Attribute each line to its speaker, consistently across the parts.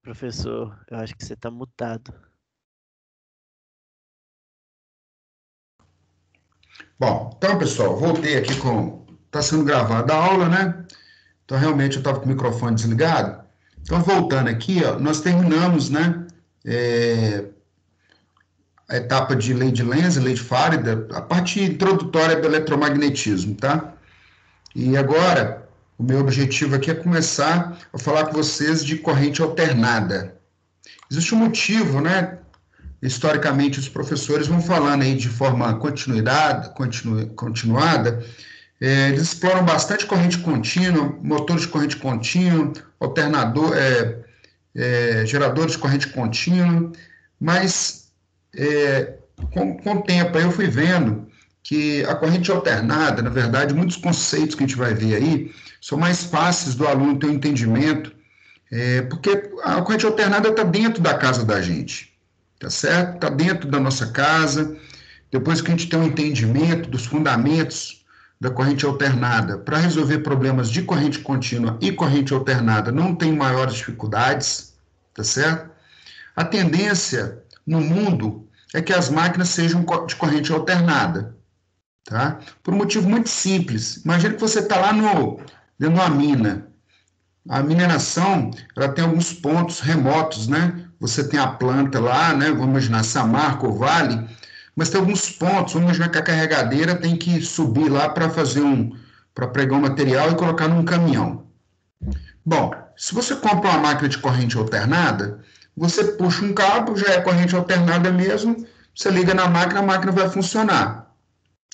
Speaker 1: Professor, eu acho que você está mutado.
Speaker 2: Bom, então, pessoal, voltei aqui com. Está sendo gravada a aula, né? Então, realmente, eu estava com o microfone desligado. Então, voltando aqui, ó, nós terminamos, né? A etapa de lei de Lenz, lei de Faraday, a parte introdutória do eletromagnetismo, tá? E agora, o meu objetivo aqui é começar a falar com vocês de corrente alternada. Existe um motivo, né? Historicamente, os professores vão falando aí de forma continuada. Eles exploram bastante corrente contínua, motores de corrente contínua, geradores de corrente contínua, mas com o tempo aí eu fui vendo que a corrente alternada, na verdade, muitos conceitos que a gente vai ver aí são mais fáceis do aluno ter um entendimento, porque a corrente alternada está dentro da casa da gente, tá certo? Está dentro da nossa casa. Depois que a gente tem um entendimento dos fundamentos da corrente alternada para resolver problemas de corrente contínua e corrente alternada, não tem maiores dificuldades, tá certo? A tendência no mundo é que as máquinas sejam de corrente alternada, tá? Por um motivo muito simples. Imagina que você está lá dentro de uma mina. A mineração, ela tem alguns pontos remotos, né? Você tem a planta lá, né? Vamos imaginar Samarco ou Vale, mas tem alguns pontos, vamos imaginar que a carregadeira tem que subir lá para pregar um material e colocar num caminhão. Bom, se você compra uma máquina de corrente alternada, você puxa um cabo, já é corrente alternada mesmo, você liga na máquina, a máquina vai funcionar,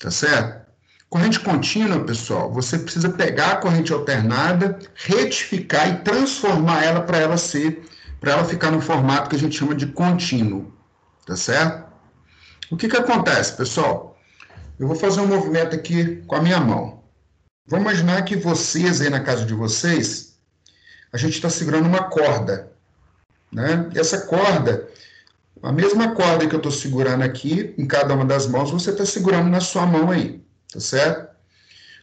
Speaker 2: tá certo? Corrente contínua, pessoal, você precisa pegar a corrente alternada, retificar e transformar ela para ela ficar no formato que a gente chama de contínuo, tá certo? O que acontece, pessoal? Eu vou fazer um movimento aqui com a minha mão. Vamos imaginar que vocês, aí na casa de vocês, a gente está segurando uma corda, né? E essa corda, a mesma corda que eu estou segurando aqui, em cada uma das mãos, você está segurando na sua mão aí, tá certo?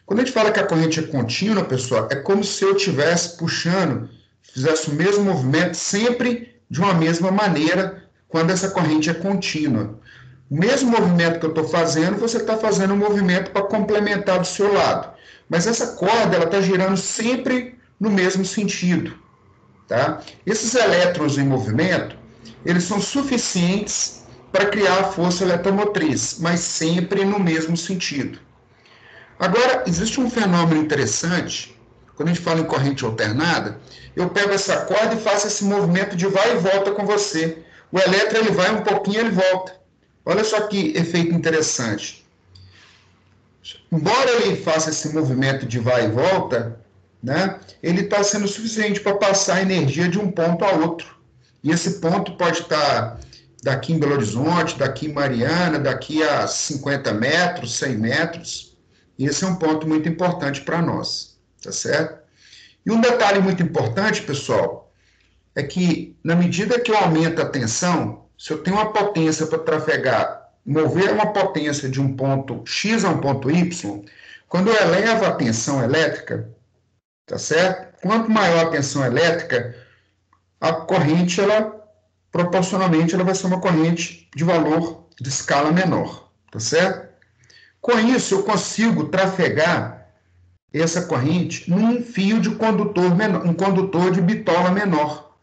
Speaker 2: Quando a gente fala que a corrente é contínua, pessoal, é como se eu estivesse puxando, fizesse o mesmo movimento sempre de uma mesma maneira quando essa corrente é contínua. O mesmo movimento que eu estou fazendo, você está fazendo um movimento para complementar do seu lado. Mas essa corda ela está girando sempre no mesmo sentido. Tá? Esses elétrons em movimento, eles são suficientes para criar a força eletromotriz, mas sempre no mesmo sentido. Agora, existe um fenômeno interessante, quando a gente fala em corrente alternada, eu pego essa corda e faço esse movimento de vai e volta com você. O elétron ele vai um pouquinho, ele volta. Olha só que efeito interessante. Embora ele faça esse movimento de vai e volta, né, ele está sendo suficiente para passar a energia de um ponto a outro. E esse ponto pode estar daqui em Belo Horizonte, daqui em Mariana, daqui a 50 metros, 100 metros. E esse é um ponto muito importante para nós, tá certo? E um detalhe muito importante, pessoal, é que na medida que eu aumento a tensão, se eu tenho uma potência para trafegar, mover uma potência de um ponto X a um ponto Y, quando eu elevo a tensão elétrica, tá certo? Quanto maior a tensão elétrica, a corrente, ela proporcionalmente, ela vai ser uma corrente de valor de escala menor, tá certo? Com isso, eu consigo trafegar essa corrente num fio de condutor menor, um condutor de bitola menor,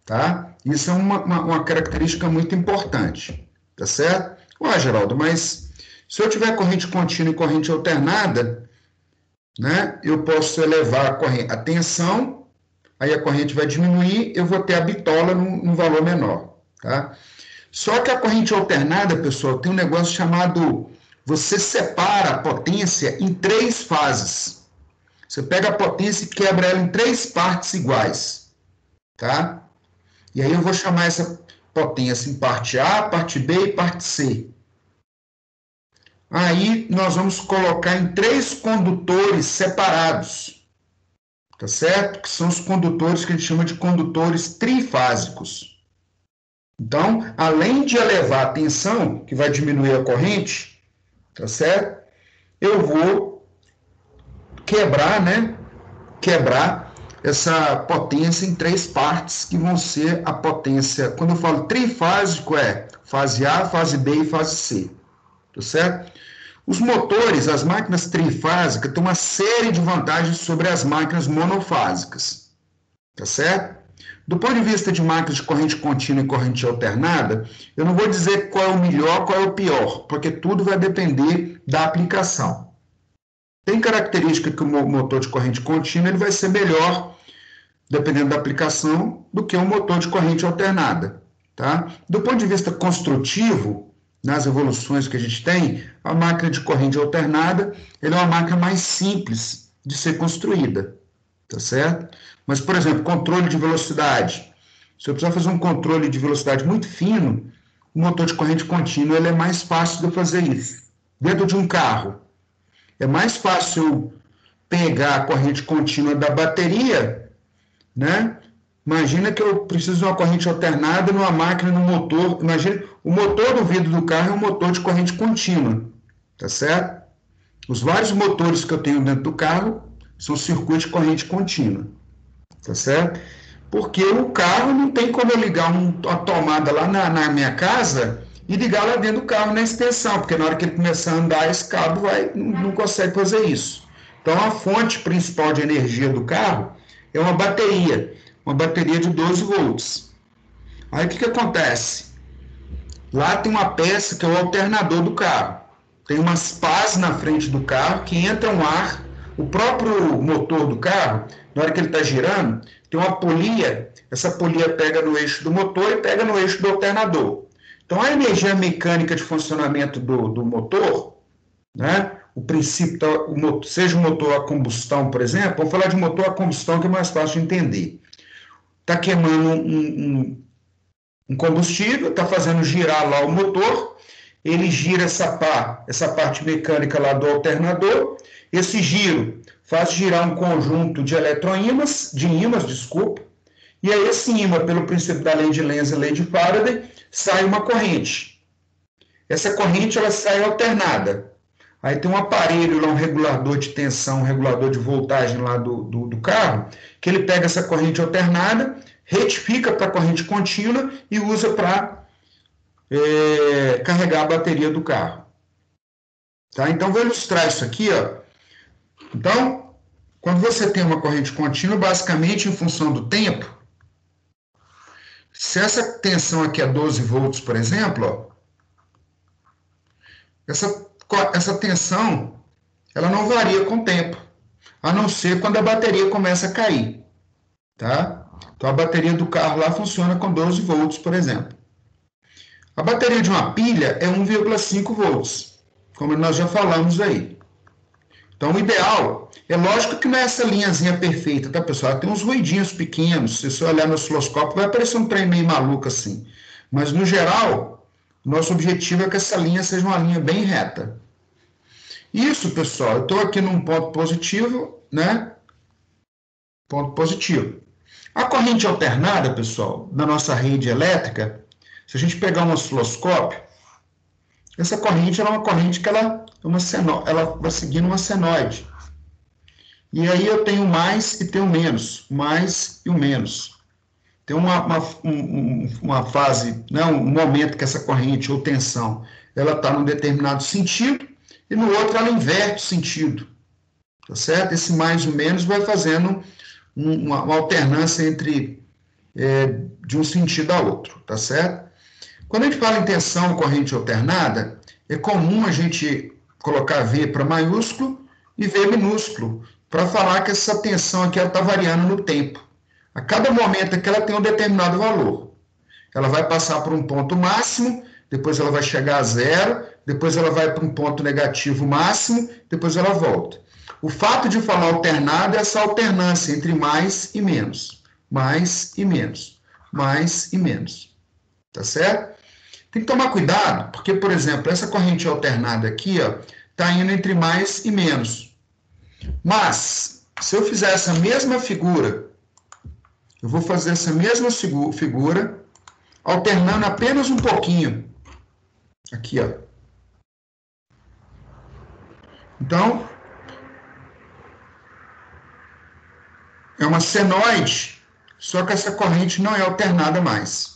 Speaker 2: tá? Isso é uma característica muito importante, tá certo? Ué, Geraldo, mas se eu tiver corrente contínua e corrente alternada, né, eu posso elevar a tensão, aí a corrente vai diminuir, eu vou ter a bitola num valor menor, tá? Só que a corrente alternada, pessoal, tem um negócio chamado, você separa a potência em três fases. Você pega a potência e quebra ela em três partes iguais, tá? E aí eu vou chamar essa potência em parte A, parte B e parte C. Aí nós vamos colocar em três condutores separados, tá certo? Que são os condutores que a gente chama de condutores trifásicos. Então, além de elevar a tensão, que vai diminuir a corrente, tá certo? Eu vou quebrar, né? Quebrar essa potência em 3 partes, que vão ser a potência, quando eu falo trifásico, é fase A, fase B e fase C, tá certo? Os motores, as máquinas trifásicas, têm uma série de vantagens sobre as máquinas monofásicas, tá certo? Do ponto de vista de máquinas de corrente contínua e corrente alternada, eu não vou dizer qual é o melhor, qual é o pior, porque tudo vai depender da aplicação. Tem característica que o motor de corrente contínua ele vai ser melhor, dependendo da aplicação, do que um motor de corrente alternada, tá? Do ponto de vista construtivo, nas evoluções que a gente tem, a máquina de corrente alternada ela é uma máquina mais simples de ser construída, tá certo? Mas, por exemplo, controle de velocidade. Se eu precisar fazer um controle de velocidade muito fino, o motor de corrente contínua ele é mais fácil de eu fazer isso. Dentro de um carro, é mais fácil eu pegar a corrente contínua da bateria, né? Imagina que eu preciso de uma corrente alternada numa máquina, no motor. Imagina, o motor do vidro do carro é um motor de corrente contínua, tá certo? Os vários motores que eu tenho dentro do carro são circuitos de corrente contínua, tá certo? Porque o carro não tem como eu ligar uma tomada lá na minha casa e ligar lá dentro do carro na extensão, porque na hora que ele começar a andar, esse cabo não consegue fazer isso. Então, a fonte principal de energia do carro é uma bateria de 12 volts. Aí, o que acontece? Lá tem uma peça que é o alternador do carro. Tem umas pás na frente do carro que entra um ar, o próprio motor do carro, na hora que ele está girando, tem uma polia, essa polia pega no eixo do motor e pega no eixo do alternador. Então, a energia mecânica de funcionamento do motor, né, o princípio, seja o motor a combustão, por exemplo, vamos falar de motor a combustão que é mais fácil de entender. Está queimando um combustível, está fazendo girar lá o motor, ele gira essa parte mecânica lá do alternador, esse giro faz girar um conjunto de eletroímãs, desculpa, e aí esse ímã, pelo princípio da lei de Lenz e lei de Faraday, sai uma corrente. Essa corrente ela sai alternada. Aí tem um aparelho lá, um regulador de tensão, um regulador de voltagem lá do carro, que ele pega essa corrente alternada, retifica para a corrente contínua e usa para carregar a bateria do carro. Tá? Então, vou ilustrar isso aqui. Ó. Então, quando você tem uma corrente contínua, basicamente, em função do tempo, se essa tensão aqui é 12 volts, por exemplo, ó, essa tensão ela não varia com o tempo, a não ser quando a bateria começa a cair. Tá? Então, a bateria do carro lá funciona com 12 volts, por exemplo. A bateria de uma pilha é 1,5 volts, como nós já falamos aí. Então, o ideal, é lógico que não é essa linhazinha perfeita, tá, pessoal? Ela tem uns ruidinhos pequenos, se você olhar no osciloscópio, vai aparecer um trem meio maluco assim. Mas, no geral, nosso objetivo é que essa linha seja uma linha bem reta. Isso, pessoal, eu estou aqui num ponto positivo, né? Ponto positivo. A corrente alternada, pessoal, na nossa rede elétrica, se a gente pegar um osciloscópio, essa corrente é uma corrente que ela vai seguindo uma senoide. E aí eu tenho mais e tenho menos, mais e o menos. Tem uma fase, né, um momento que essa corrente ou tensão ela está num determinado sentido e no outro ela inverte o sentido. Tá certo? Esse mais e o menos vai fazendo uma alternância de um sentido a outro. Tá certo? Quando a gente fala em tensão corrente alternada, é comum a gente colocar V para maiúsculo e V minúsculo, para falar que essa tensão aqui está variando no tempo. A cada momento que ela tem um determinado valor. Ela vai passar por um ponto máximo, depois ela vai chegar a zero, depois ela vai para um ponto negativo máximo, depois ela volta. O fato de falar alternada é essa alternância entre mais e menos. Mais e menos. Mais e menos. Tá certo? Tem que tomar cuidado, porque, por exemplo, essa corrente alternada aqui está indo entre mais e menos. Mas, se eu fizer essa mesma figura, eu vou fazer essa mesma figura, alternando apenas um pouquinho. Aqui, ó. Então, é uma senoide, só que essa corrente não é alternada mais.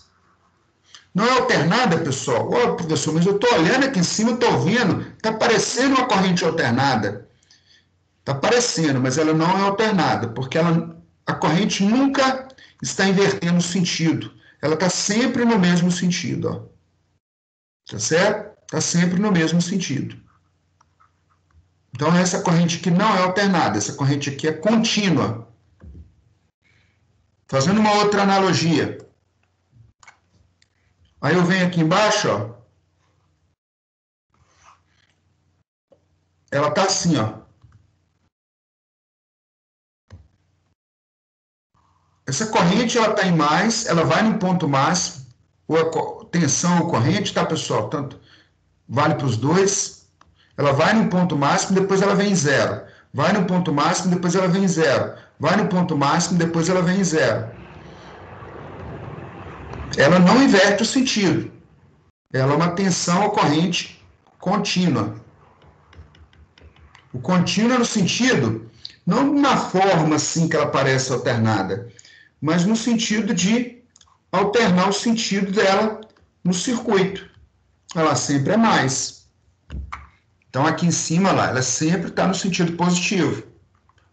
Speaker 2: Não é alternada, pessoal? Ô, professor, mas eu estou olhando aqui em cima, estou vendo, está parecendo uma corrente alternada. Está parecendo, mas ela não é alternada, porque a corrente nunca está invertendo o sentido. Ela está sempre no mesmo sentido. Ó. Tá certo? Está sempre no mesmo sentido. Então, essa corrente aqui não é alternada, essa corrente aqui é contínua. Fazendo uma outra analogia. Aí eu venho aqui embaixo, ó. Ela está assim, ó. Essa corrente, ela está em mais, ela vai no ponto máximo, ou a tensão ou corrente, tá, pessoal? Tanto vale para os dois. Ela vai no ponto máximo, depois ela vem em zero. Vai no ponto máximo, depois ela vem em zero. Vai no ponto máximo, depois ela vem em zero. Ela não inverte o sentido. Ela é uma tensão ou corrente contínua. O contínuo no sentido, não na forma assim que ela parece alternada, mas no sentido de alternar o sentido dela no circuito. Ela sempre é mais. Então, aqui em cima, lá, ela sempre está no sentido positivo.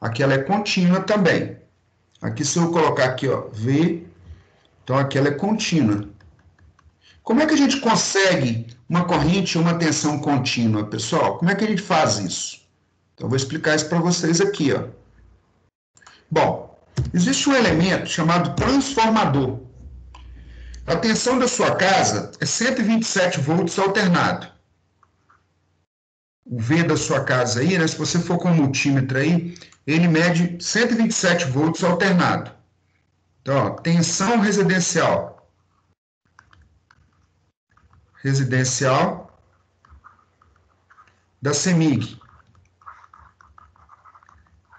Speaker 2: Aqui ela é contínua também. Aqui, se eu colocar aqui, ó, V, então aqui ela é contínua. Como é que a gente consegue uma corrente e uma tensão contínua, pessoal? Como é que a gente faz isso? Então, eu vou explicar isso para vocês aqui, ó. Bom, existe um elemento chamado transformador. A tensão da sua casa é 127 volts alternado. O V da sua casa aí, né? Se você for com um multímetro aí, ele mede 127 volts alternado. Então, ó, tensão residencial. Residencial da CEMIG.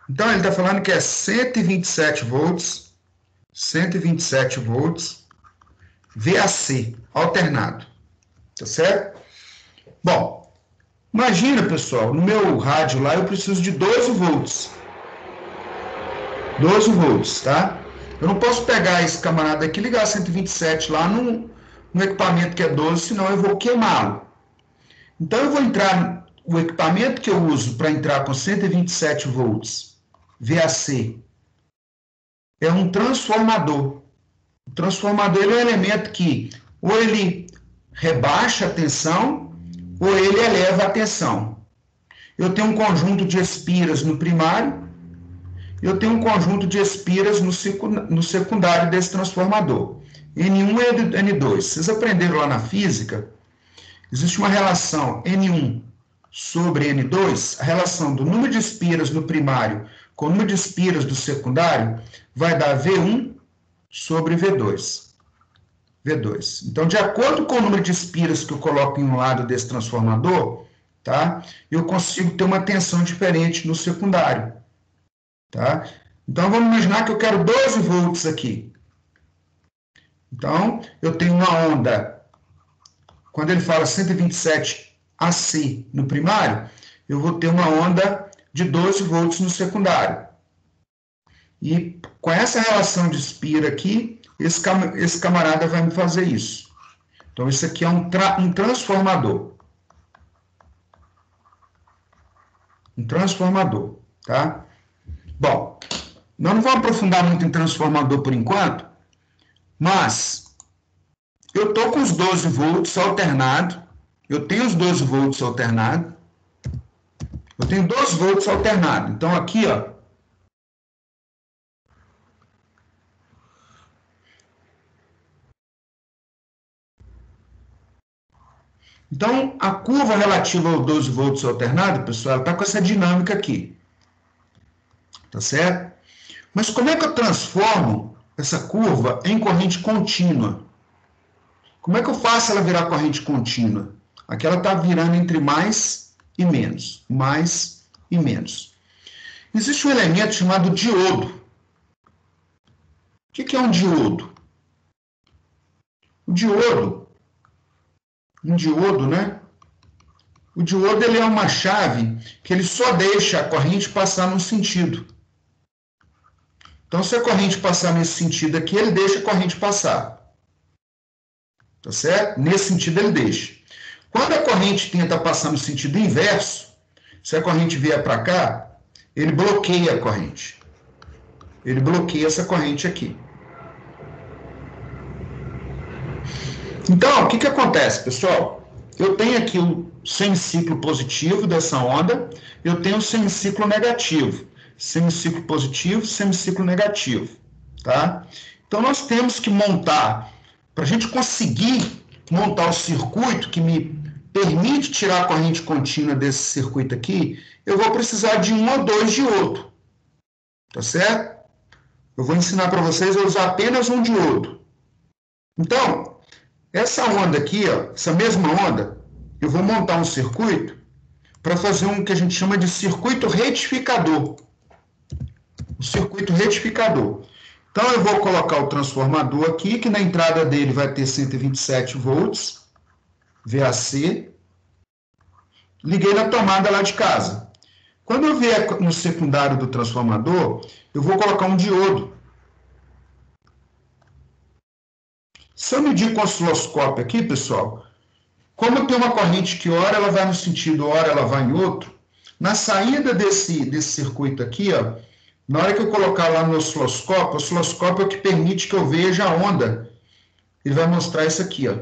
Speaker 2: Então, ele está falando que é 127 volts, VAC, alternado. Tá certo? Bom, imagina, pessoal, no meu rádio lá eu preciso de 12 volts. 12 volts, tá? Eu não posso pegar esse camarada aqui e ligar 127 lá no equipamento que é 12, senão eu vou queimá-lo. Então, eu vou entrar, o equipamento que eu uso para entrar com 127 volts, VAC, é um transformador. O transformador ele é um elemento que ou ele rebaixa a tensão ou ele eleva a tensão. Eu tenho um conjunto de espiras no primário, eu tenho um conjunto de espiras no secundário desse transformador. N1 e N2. Vocês aprenderam lá na física, existe uma relação N1 sobre N2, a relação do número de espiras no primário com o número de espiras do secundário vai dar V1 sobre V2. V2. Então, de acordo com o número de espiras que eu coloco em um lado desse transformador, tá? Eu consigo ter uma tensão diferente no secundário. Tá? Então, vamos imaginar que eu quero 12 volts aqui. Então, eu tenho uma onda, quando ele fala 127 AC no primário, eu vou ter uma onda de 12 volts no secundário. E com essa relação de espira aqui, esse camarada vai me fazer isso. Então, isso aqui é um transformador. Um transformador, tá? Bom, nós não vamos aprofundar muito em transformador por enquanto, mas eu estou com os 12 volts alternado, eu tenho os 12 volts alternado, eu tenho 12 volts alternado. Então, aqui, ó, então, a curva relativa aos 12 volts alternado, pessoal, ela está com essa dinâmica aqui. Tá certo? Mas como é que eu transformo essa curva em corrente contínua? Como é que eu faço ela virar corrente contínua? Aqui ela está virando entre mais e menos. Mais e menos. Existe um elemento chamado diodo. O que é um diodo? O diodo, né? O diodo ele é uma chave que ele só deixa a corrente passar num sentido. Então, se a corrente passar nesse sentido aqui, ele deixa a corrente passar. Tá certo? Nesse sentido, ele deixa. Quando a corrente tenta passar no sentido inverso, se a corrente vier para cá, ele bloqueia a corrente. Ele bloqueia essa corrente aqui. Então, o que acontece, pessoal? Eu tenho aqui o semiciclo positivo dessa onda, eu tenho o semiciclo negativo. Semiciclo positivo, semiciclo negativo. Tá? Então, nós temos que montar, para a gente conseguir montar o circuito que me permite tirar a corrente contínua desse circuito aqui, eu vou precisar de um ou dois diodo. Tá certo? Eu vou ensinar para vocês a usar apenas um diodo. Então, essa onda aqui, ó, essa mesma onda, eu vou montar um circuito para fazer um que a gente chama de circuito retificador. O circuito retificador. Então, eu vou colocar o transformador aqui, que na entrada dele vai ter 127 volts, VAC. Liguei na tomada lá de casa. Quando eu vier no secundário do transformador, eu vou colocar um diodo. Se eu medir com o osciloscópio aqui, pessoal, como tem uma corrente que ora ela vai num sentido, ora ela vai em outro, na saída desse circuito aqui, ó, na hora que eu colocar lá no osciloscópio, o osciloscópio é o que permite que eu veja a onda. Ele vai mostrar isso aqui, ó.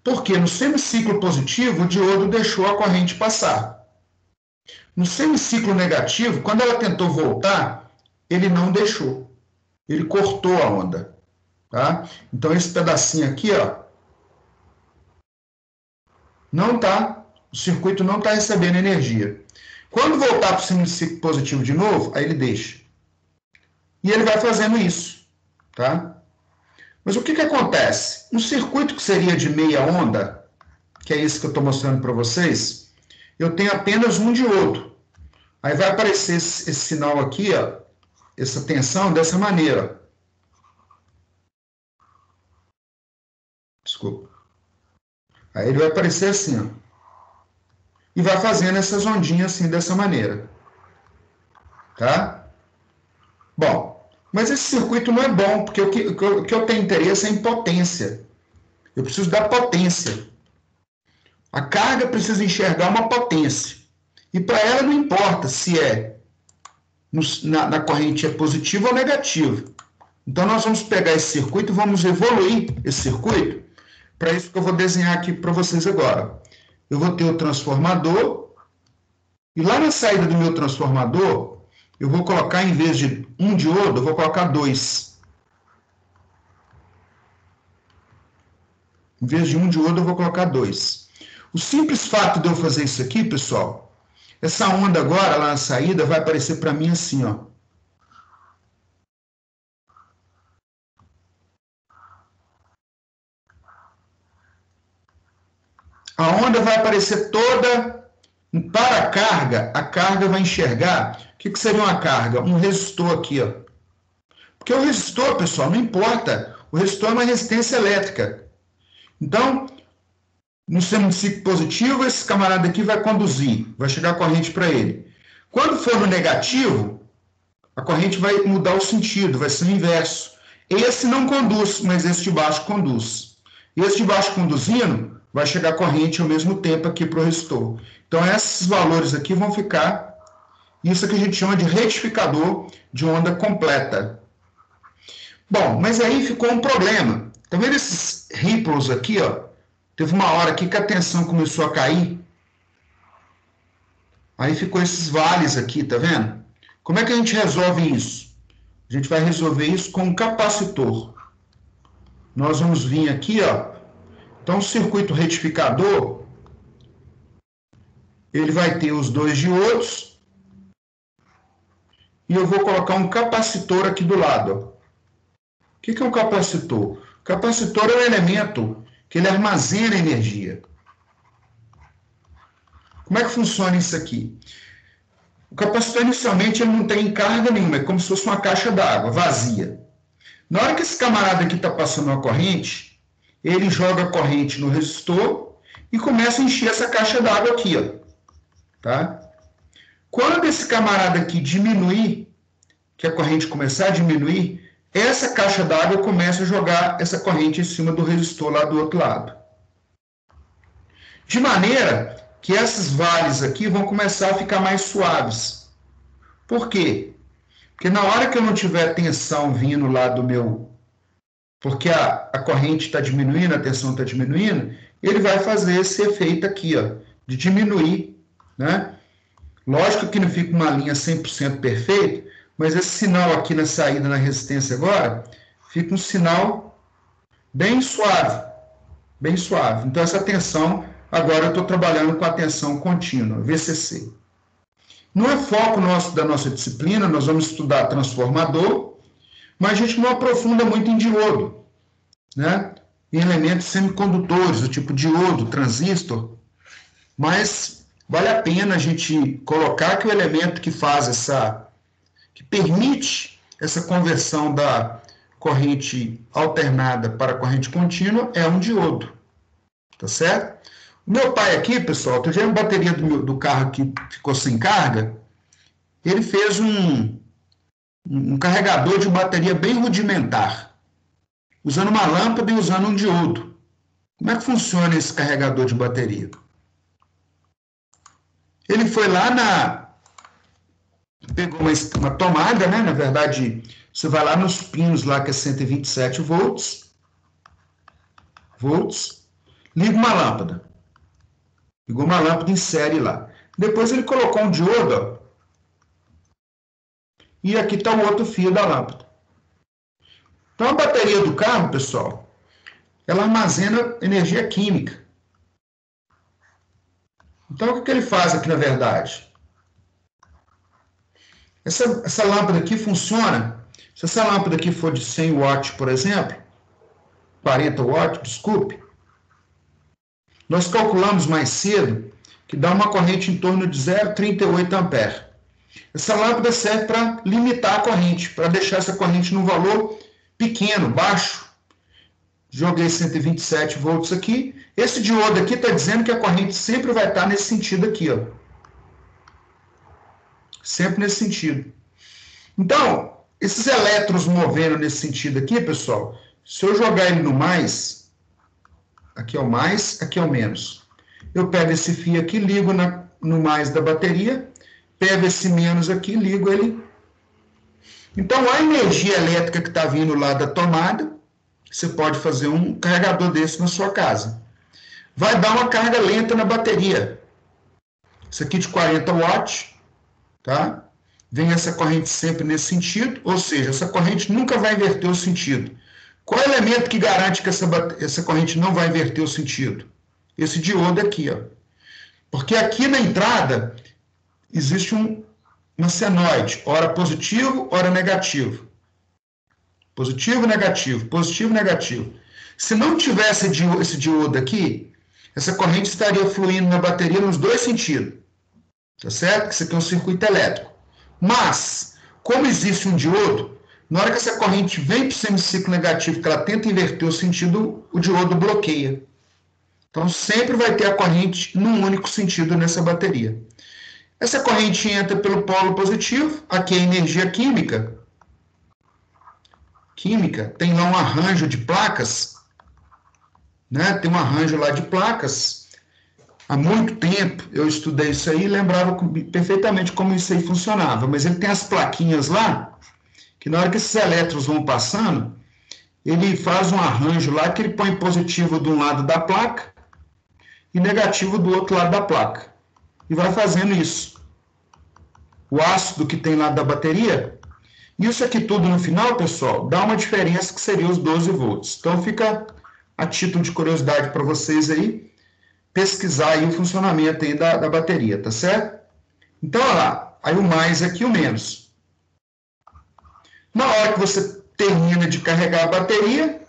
Speaker 2: Porque no semiciclo positivo, o diodo deixou a corrente passar. No semiciclo negativo, quando ela tentou voltar, ele não deixou. Ele cortou a onda. Tá? Então, esse pedacinho aqui, ó, não tá, o circuito não está recebendo energia. Quando voltar para o semiciclo positivo de novo, aí ele deixa. E ele vai fazendo isso. Tá? Mas o que acontece? Um circuito que seria de meia onda, que é isso que eu estou mostrando para vocês, eu tenho apenas um diodo. Aí vai aparecer esse sinal aqui, ó, essa tensão dessa maneira. Desculpa. Aí ele vai aparecer assim, ó. E vai fazendo essas ondinhas assim, dessa maneira. Tá? Bom, mas esse circuito não é bom, porque o que eu tenho interesse é em potência. Eu preciso da potência. A carga precisa enxergar uma potência. E para ela não importa se é na corrente é positivo ou negativo. Então, nós vamos pegar esse circuito e vamos evoluir esse circuito. Para isso que eu vou desenhar aqui para vocês agora. Eu vou ter o transformador. E lá na saída do meu transformador, eu vou colocar, em vez de um diodo, eu vou colocar dois. Em vez de um diodo, eu vou colocar dois. O simples fato de eu fazer isso aqui, pessoal, essa onda agora, lá na saída, vai aparecer para mim assim, ó. A onda vai aparecer toda para a carga vai enxergar. O que seria uma carga? Um resistor aqui, ó. Porque o resistor, pessoal, não importa. O resistor é uma resistência elétrica. Então, no semiciclo positivo, esse camarada aqui vai conduzir, vai chegar a corrente para ele. Quando for no negativo, a corrente vai mudar o sentido, vai ser o inverso. Esse não conduz, mas esse de baixo conduz. Esse de baixo conduzindo, vai chegar a corrente ao mesmo tempo aqui para o resistor. Então, esses valores aqui vão ficar, isso que a gente chama de retificador de onda completa. Bom, mas aí ficou um problema. Tá vendo esses ripples aqui, ó? Teve uma hora aqui que a tensão começou a cair. Aí ficou esses vales aqui, tá vendo? Como é que a gente resolve isso? A gente vai resolver isso com um capacitor. Nós vamos vir aqui, ó. Então, o circuito retificador, ele vai ter os dois diodos. E eu vou colocar um capacitor aqui do lado. O que é um capacitor? O capacitor é um elemento que ele armazena energia. Como é que funciona isso aqui? O capacitor, inicialmente, ele não tem carga nenhuma, é como se fosse uma caixa d'água, vazia. Na hora que esse camarada aqui está passando uma corrente, ele joga a corrente no resistor e começa a encher essa caixa d'água aqui, ó. Tá? Quando esse camarada aqui diminuir, o que a corrente começar a diminuir, essa caixa d'água começa a jogar essa corrente em cima do resistor lá do outro lado. De maneira que esses vales aqui vão começar a ficar mais suaves. Por quê? Porque na hora que eu não tiver tensão vindo lá do meu... Porque a corrente está diminuindo, a tensão está diminuindo, ele vai fazer esse efeito aqui, ó, de diminuir, né? Lógico que não fica uma linha 100% perfeita, mas esse sinal aqui na saída, na resistência agora, fica um sinal bem suave, bem suave. Então, essa tensão, agora eu estou trabalhando com a tensão contínua, VCC. Não é foco da nossa disciplina, nós vamos estudar transformador, mas a gente não aprofunda muito em diodo, né? Em elementos semicondutores, do tipo diodo, transistor, mas vale a pena a gente colocar que o elemento que faz que permite essa conversão da corrente alternada para corrente contínua é um diodo, tá certo? O meu pai aqui, pessoal, outro dia a bateria do carro que ficou sem carga, ele fez um carregador de bateria bem rudimentar, usando uma lâmpada e usando um diodo. Como é que funciona esse carregador de bateria? Ele foi lá pegou uma tomada, né? Na verdade, você vai lá nos pinos lá que é 127 volts, liga uma lâmpada. Ligou uma lâmpada em série lá. Depois ele colocou um diodo, ó, e aqui está o outro fio da lâmpada. Então, a bateria do carro, pessoal, ela armazena energia química. Então, o que ele faz aqui, na verdade? Essa lâmpada aqui funciona. Se essa lâmpada aqui for de 100 watts, por exemplo, 40 watts, desculpe, nós calculamos mais cedo que dá uma corrente em torno de 0,38 ampere. Essa lâmpada serve para limitar a corrente, para deixar essa corrente num valor pequeno, baixo. Joguei 127 volts aqui. Esse diodo aqui está dizendo que a corrente sempre vai estar nesse sentido aqui, ó. Sempre nesse sentido. Então, esses elétrons movendo nesse sentido aqui, pessoal, se eu jogar ele no mais, aqui é o mais, aqui é o menos. Eu pego esse fio aqui, ligo no mais da bateria, pego esse menos aqui, ligo ele. Então, a energia elétrica que está vindo lá da tomada, você pode fazer um carregador desse na sua casa. Vai dar uma carga lenta na bateria. Isso aqui de 40 watts, tá? Vem essa corrente sempre nesse sentido, ou seja, essa corrente nunca vai inverter o sentido. Qual é o elemento que garante que essa corrente não vai inverter o sentido? Esse diodo aqui, ó. Porque aqui na entrada existe uma senoide, ora positivo, ora negativo. Positivo, negativo, positivo, negativo. Se não tivesse esse diodo aqui, essa corrente estaria fluindo na bateria nos dois sentidos. Tá certo? Isso aqui é um circuito elétrico. Mas, como existe um diodo, na hora que essa corrente vem para o semiciclo negativo, que ela tenta inverter o sentido, o diodo bloqueia. Então, sempre vai ter a corrente num único sentido nessa bateria. Essa corrente entra pelo polo positivo, aqui é energia química. Tem lá um arranjo de placas, né? Tem um arranjo lá de placas. Há muito tempo eu estudei isso aí e lembrava perfeitamente como isso aí funcionava. Mas ele tem as plaquinhas lá, que na hora que esses elétrons vão passando, ele faz um arranjo lá que ele põe positivo de um lado da placa e negativo do outro lado da placa. E vai fazendo isso. O ácido que tem lá da bateria, isso aqui tudo no final, pessoal, dá uma diferença que seria os 12 volts. Então fica a título de curiosidade para vocês aí, pesquisar aí o funcionamento aí da bateria, tá certo? Então, olha lá, aí o mais aqui, o menos. Na hora que você termina de carregar a bateria,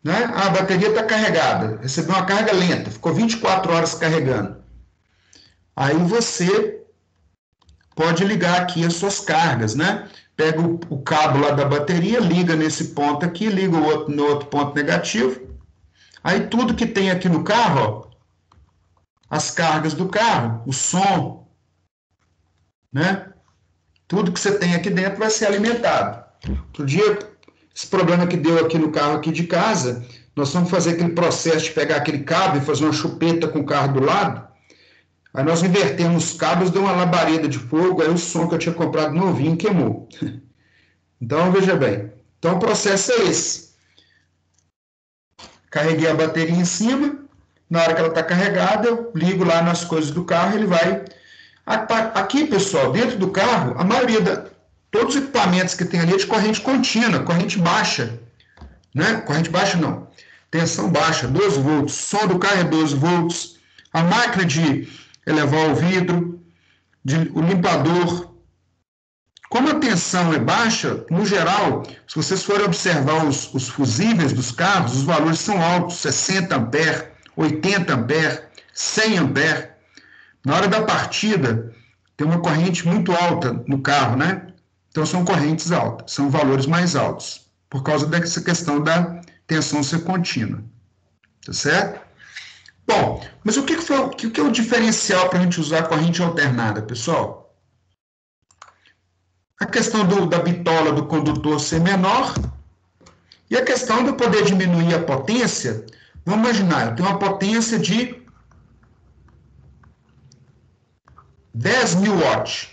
Speaker 2: né? A bateria está carregada, recebeu uma carga lenta, ficou 24 horas carregando. Aí você pode ligar aqui as suas cargas, né? Pega o cabo lá da bateria, liga nesse ponto aqui, liga no outro ponto negativo. Aí tudo que tem aqui no carro, ó, as cargas do carro, o som, né? Tudo que você tem aqui dentro vai ser alimentado. Outro dia, esse problema que deu aqui no carro aqui de casa, nós vamos fazer aquele processo de pegar aquele cabo e fazer uma chupeta com o carro do lado. Aí nós invertemos os cabos, deu uma labareda de fogo, aí o som que eu tinha comprado novinho queimou. Então, veja bem. Então, o processo é esse. Carreguei a bateria em cima, na hora que ela está carregada, eu ligo lá nas coisas do carro, ele vai... Aqui, pessoal, dentro do carro, a maioria todos os equipamentos que tem ali é de corrente contínua, corrente baixa, né? Corrente baixa não, tensão baixa, 12 volts, som do carro é 12 volts, a máquina de elevar o vidro, o limpador. Como a tensão é baixa, no geral, se vocês forem observar os fusíveis dos carros, os valores são altos, 60 ampere, 80 ampere, 100 ampere. Na hora da partida, tem uma corrente muito alta no carro, né? Então, são correntes altas, são valores mais altos, por causa dessa questão da tensão ser contínua. Tá certo? Bom, mas o que é o diferencial para a gente usar a corrente alternada, pessoal? A questão da bitola do condutor ser menor e a questão de eu poder diminuir a potência. Vamos imaginar, eu tenho uma potência de 10.000 watts.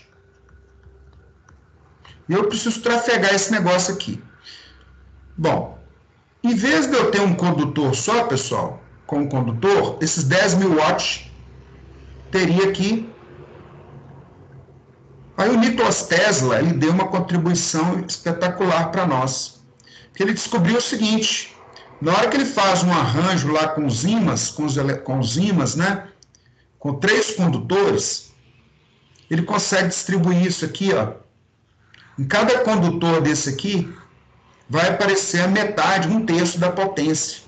Speaker 2: E eu preciso trafegar esse negócio aqui. Bom, em vez de eu ter um condutor só, pessoal, com um condutor, esses 10.000 watts teria que... Aí o Nikola Tesla, ele deu uma contribuição espetacular para nós. Porque ele descobriu o seguinte, na hora que ele faz um arranjo lá com os ímãs, né, com 3 condutores, ele consegue distribuir isso aqui, ó. Em cada condutor desse aqui, vai aparecer a metade, 1/3 da potência.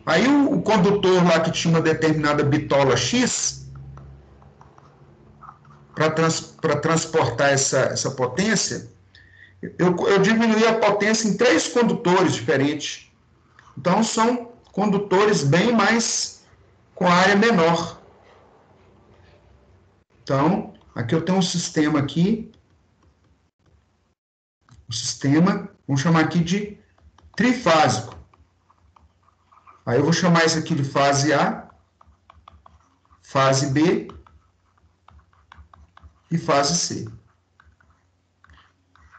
Speaker 2: Aí o condutor lá que tinha uma determinada bitola X, para transportar essa potência, eu diminuí a potência em 3 condutores diferentes. Então, são condutores bem mais com área menor. Então, aqui eu tenho um sistema aqui, vamos chamar aqui de trifásico. Aí eu vou chamar isso aqui de fase A, fase B e fase C.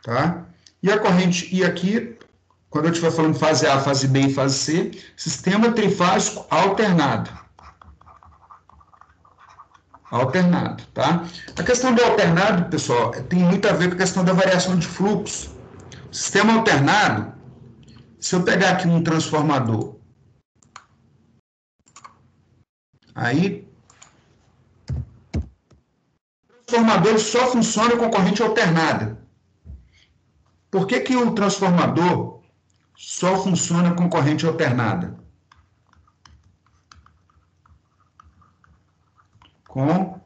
Speaker 2: Tá? E a corrente, e aqui, quando eu estiver falando fase A, fase B e fase C, sistema trifásico alternado. Alternado, tá? A questão do alternado, pessoal, tem muito a ver com a questão da variação de fluxo. Sistema alternado, se eu pegar aqui um transformador, aí, o transformador só funciona com corrente alternada. Por que o transformador só funciona com corrente alternada? Com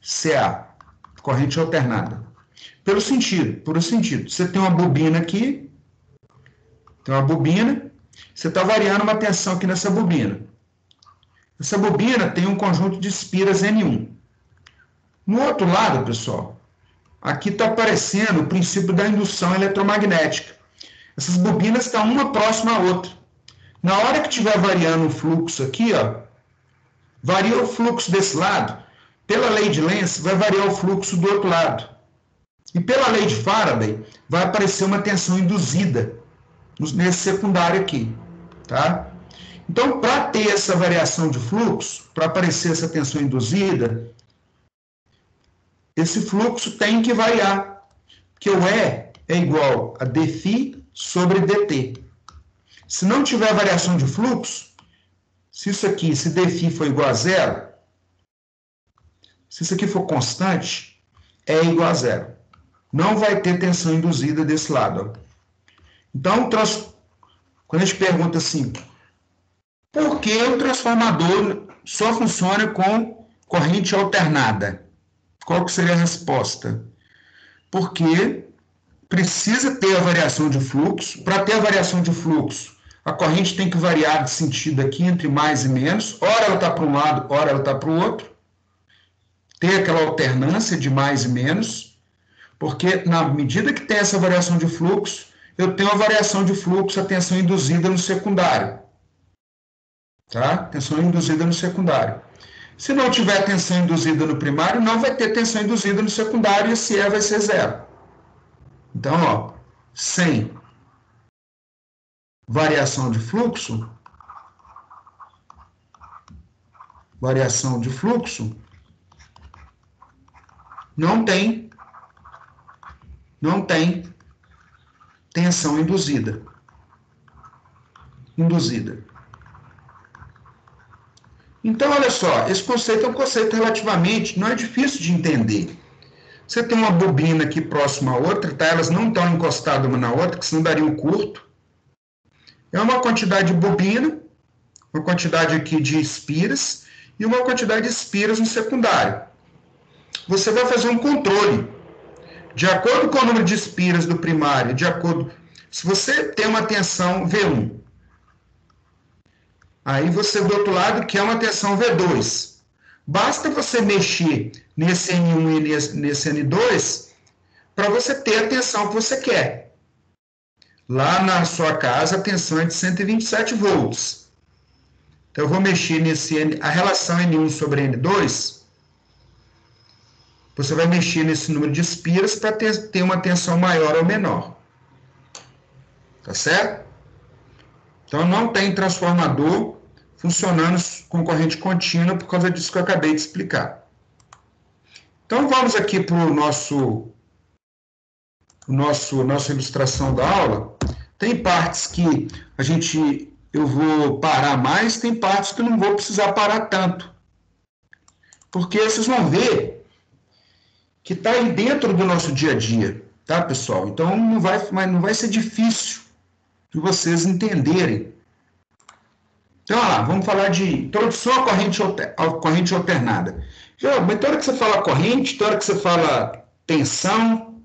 Speaker 2: CA, corrente alternada. Por sentido, você tem uma bobina aqui, você está variando uma tensão aqui nessa bobina. Essa bobina tem um conjunto de espiras N1. No outro lado, pessoal, aqui está aparecendo o princípio da indução eletromagnética. Essas bobinas estão uma próxima à outra. Na hora que estiver variando o fluxo aqui, ó, varia o fluxo desse lado, pela lei de Lenz, vai variar o fluxo do outro lado. E pela lei de Faraday, vai aparecer uma tensão induzida nesse secundário aqui. Tá? Então, para ter essa variação de fluxo, para aparecer essa tensão induzida, esse fluxo tem que variar. Porque o E é igual a dφ sobre dt. Se não tiver variação de fluxo, se dφ for igual a zero, se isso aqui for constante, é igual a zero. Não vai ter tensão induzida desse lado. Ó. Então, quando a gente pergunta assim, por que o transformador só funciona com corrente alternada? Qual que seria a resposta? Porque precisa ter a variação de fluxo. Para ter a variação de fluxo, a corrente tem que variar de sentido aqui entre mais e menos. Ora ela está para um lado, ora ela está para o outro. Ter aquela alternância de mais e menos. Porque na medida que tem essa variação de fluxo, eu tenho a variação de fluxo, a tensão induzida no secundário. Tá? Tensão induzida no secundário. Se não tiver tensão induzida no primário, não vai ter tensão induzida no secundário e esse E vai ser zero. Então, ó, sem variação de fluxo, não tem tensão induzida. Então, olha só, esse conceito é um conceito relativamente, não é difícil de entender. Você tem uma bobina aqui próxima à outra, tá? Elas não estão encostadas uma na outra, que senão daria um curto. É uma quantidade de bobina, uma quantidade aqui de espiras e uma quantidade de espiras no secundário. Você vai fazer um controle. De acordo com o número de espiras do primário, se você tem uma tensão V1, aí você do outro lado quer uma tensão V2. Basta você mexer nesse N1 e nesse N2 para você ter a tensão que você quer. Lá na sua casa a tensão é de 127 volts. Então eu vou mexer a relação N1 sobre N2. Você vai mexer nesse número de espiras para ter uma tensão maior ou menor. Tá certo? Então, não tem transformador funcionando com corrente contínua por causa disso que eu acabei de explicar. Então, vamos aqui para nossa ilustração da aula. Tem partes que eu vou parar mais, tem partes que eu não vou precisar parar tanto. Porque vocês vão ver que está aí dentro do nosso dia a dia, tá, pessoal? Então, não vai ser difícil de vocês entenderem. Então, olha lá, vamos falar de introdução à corrente alternada. Mas toda hora que você fala corrente, toda hora que você fala tensão,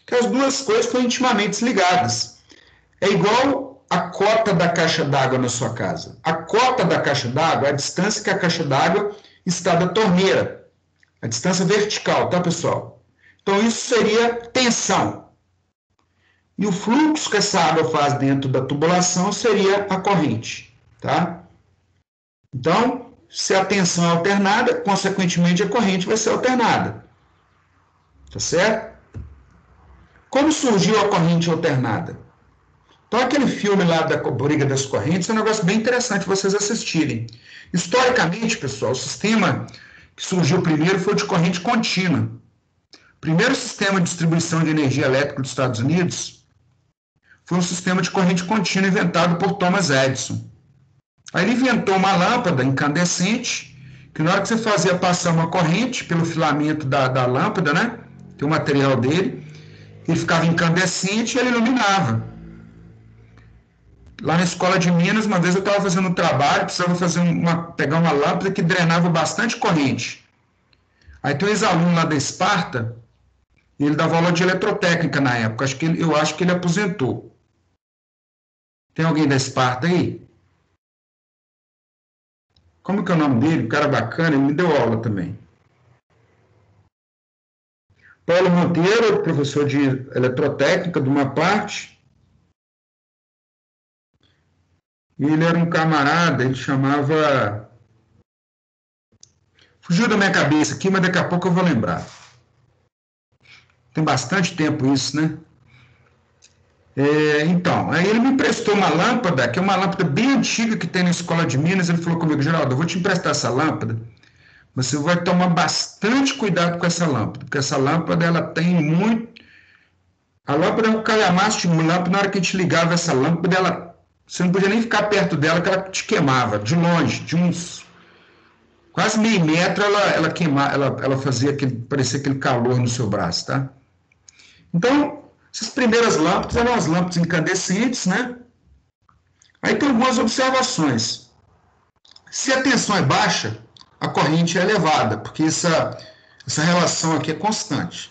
Speaker 2: que as duas coisas estão intimamente ligadas. É igual a cota da caixa d'água na sua casa. A cota da caixa d'água é a distância que a caixa d'água está da torneira. A distância vertical, tá, pessoal? Então, isso seria tensão. E o fluxo que essa água faz dentro da tubulação seria a corrente, tá? Então, se a tensão é alternada, consequentemente a corrente vai ser alternada. Tá certo? Como surgiu a corrente alternada? Então, aquele filme lá da Briga das Correntes é um negócio bem interessante vocês assistirem. Historicamente, pessoal, o sistema que surgiu primeiro foi o de corrente contínua. O primeiro sistema de distribuição de energia elétrica dos Estados Unidos foi um sistema de corrente contínua inventado por Thomas Edison. Aí ele inventou uma lâmpada incandescente, que na hora que você fazia passar uma corrente pelo filamento da lâmpada, né? Tem o material dele, ele ficava incandescente e ele iluminava. Lá na escola de Minas, uma vez eu estava fazendo um trabalho, precisava pegar uma lâmpada que drenava bastante corrente. Aí tem um ex-aluno lá da Esparta, ele dava aula de eletrotécnica na época, eu acho que ele aposentou. Tem alguém da Esparta aí? Como que é o nome dele? Um cara bacana, ele me deu aula também. Paulo Monteiro, professor de eletrotécnica de uma parte. E ele era um camarada, ele chamava... Fugiu da minha cabeça aqui, mas daqui a pouco eu vou lembrar. Tem bastante tempo isso, né? Então, aí ele me emprestou uma lâmpada, que é uma lâmpada bem antiga que tem na escola de Minas. Ele falou comigo: Geraldo, eu vou te emprestar essa lâmpada, mas você vai tomar bastante cuidado com essa lâmpada, porque essa lâmpada, ela tem muito... A lâmpada é um calhamaço de lâmpada. Na hora que a gente ligava essa lâmpada, você não podia nem ficar perto dela, que ela te queimava, de longe, de uns quase meio metro, ela fazia parecia aquele calor no seu braço, tá? Então, essas primeiras lâmpadas eram as lâmpadas incandescentes, né? Aí tem algumas observações. Se a tensão é baixa, a corrente é elevada, porque essa relação aqui é constante,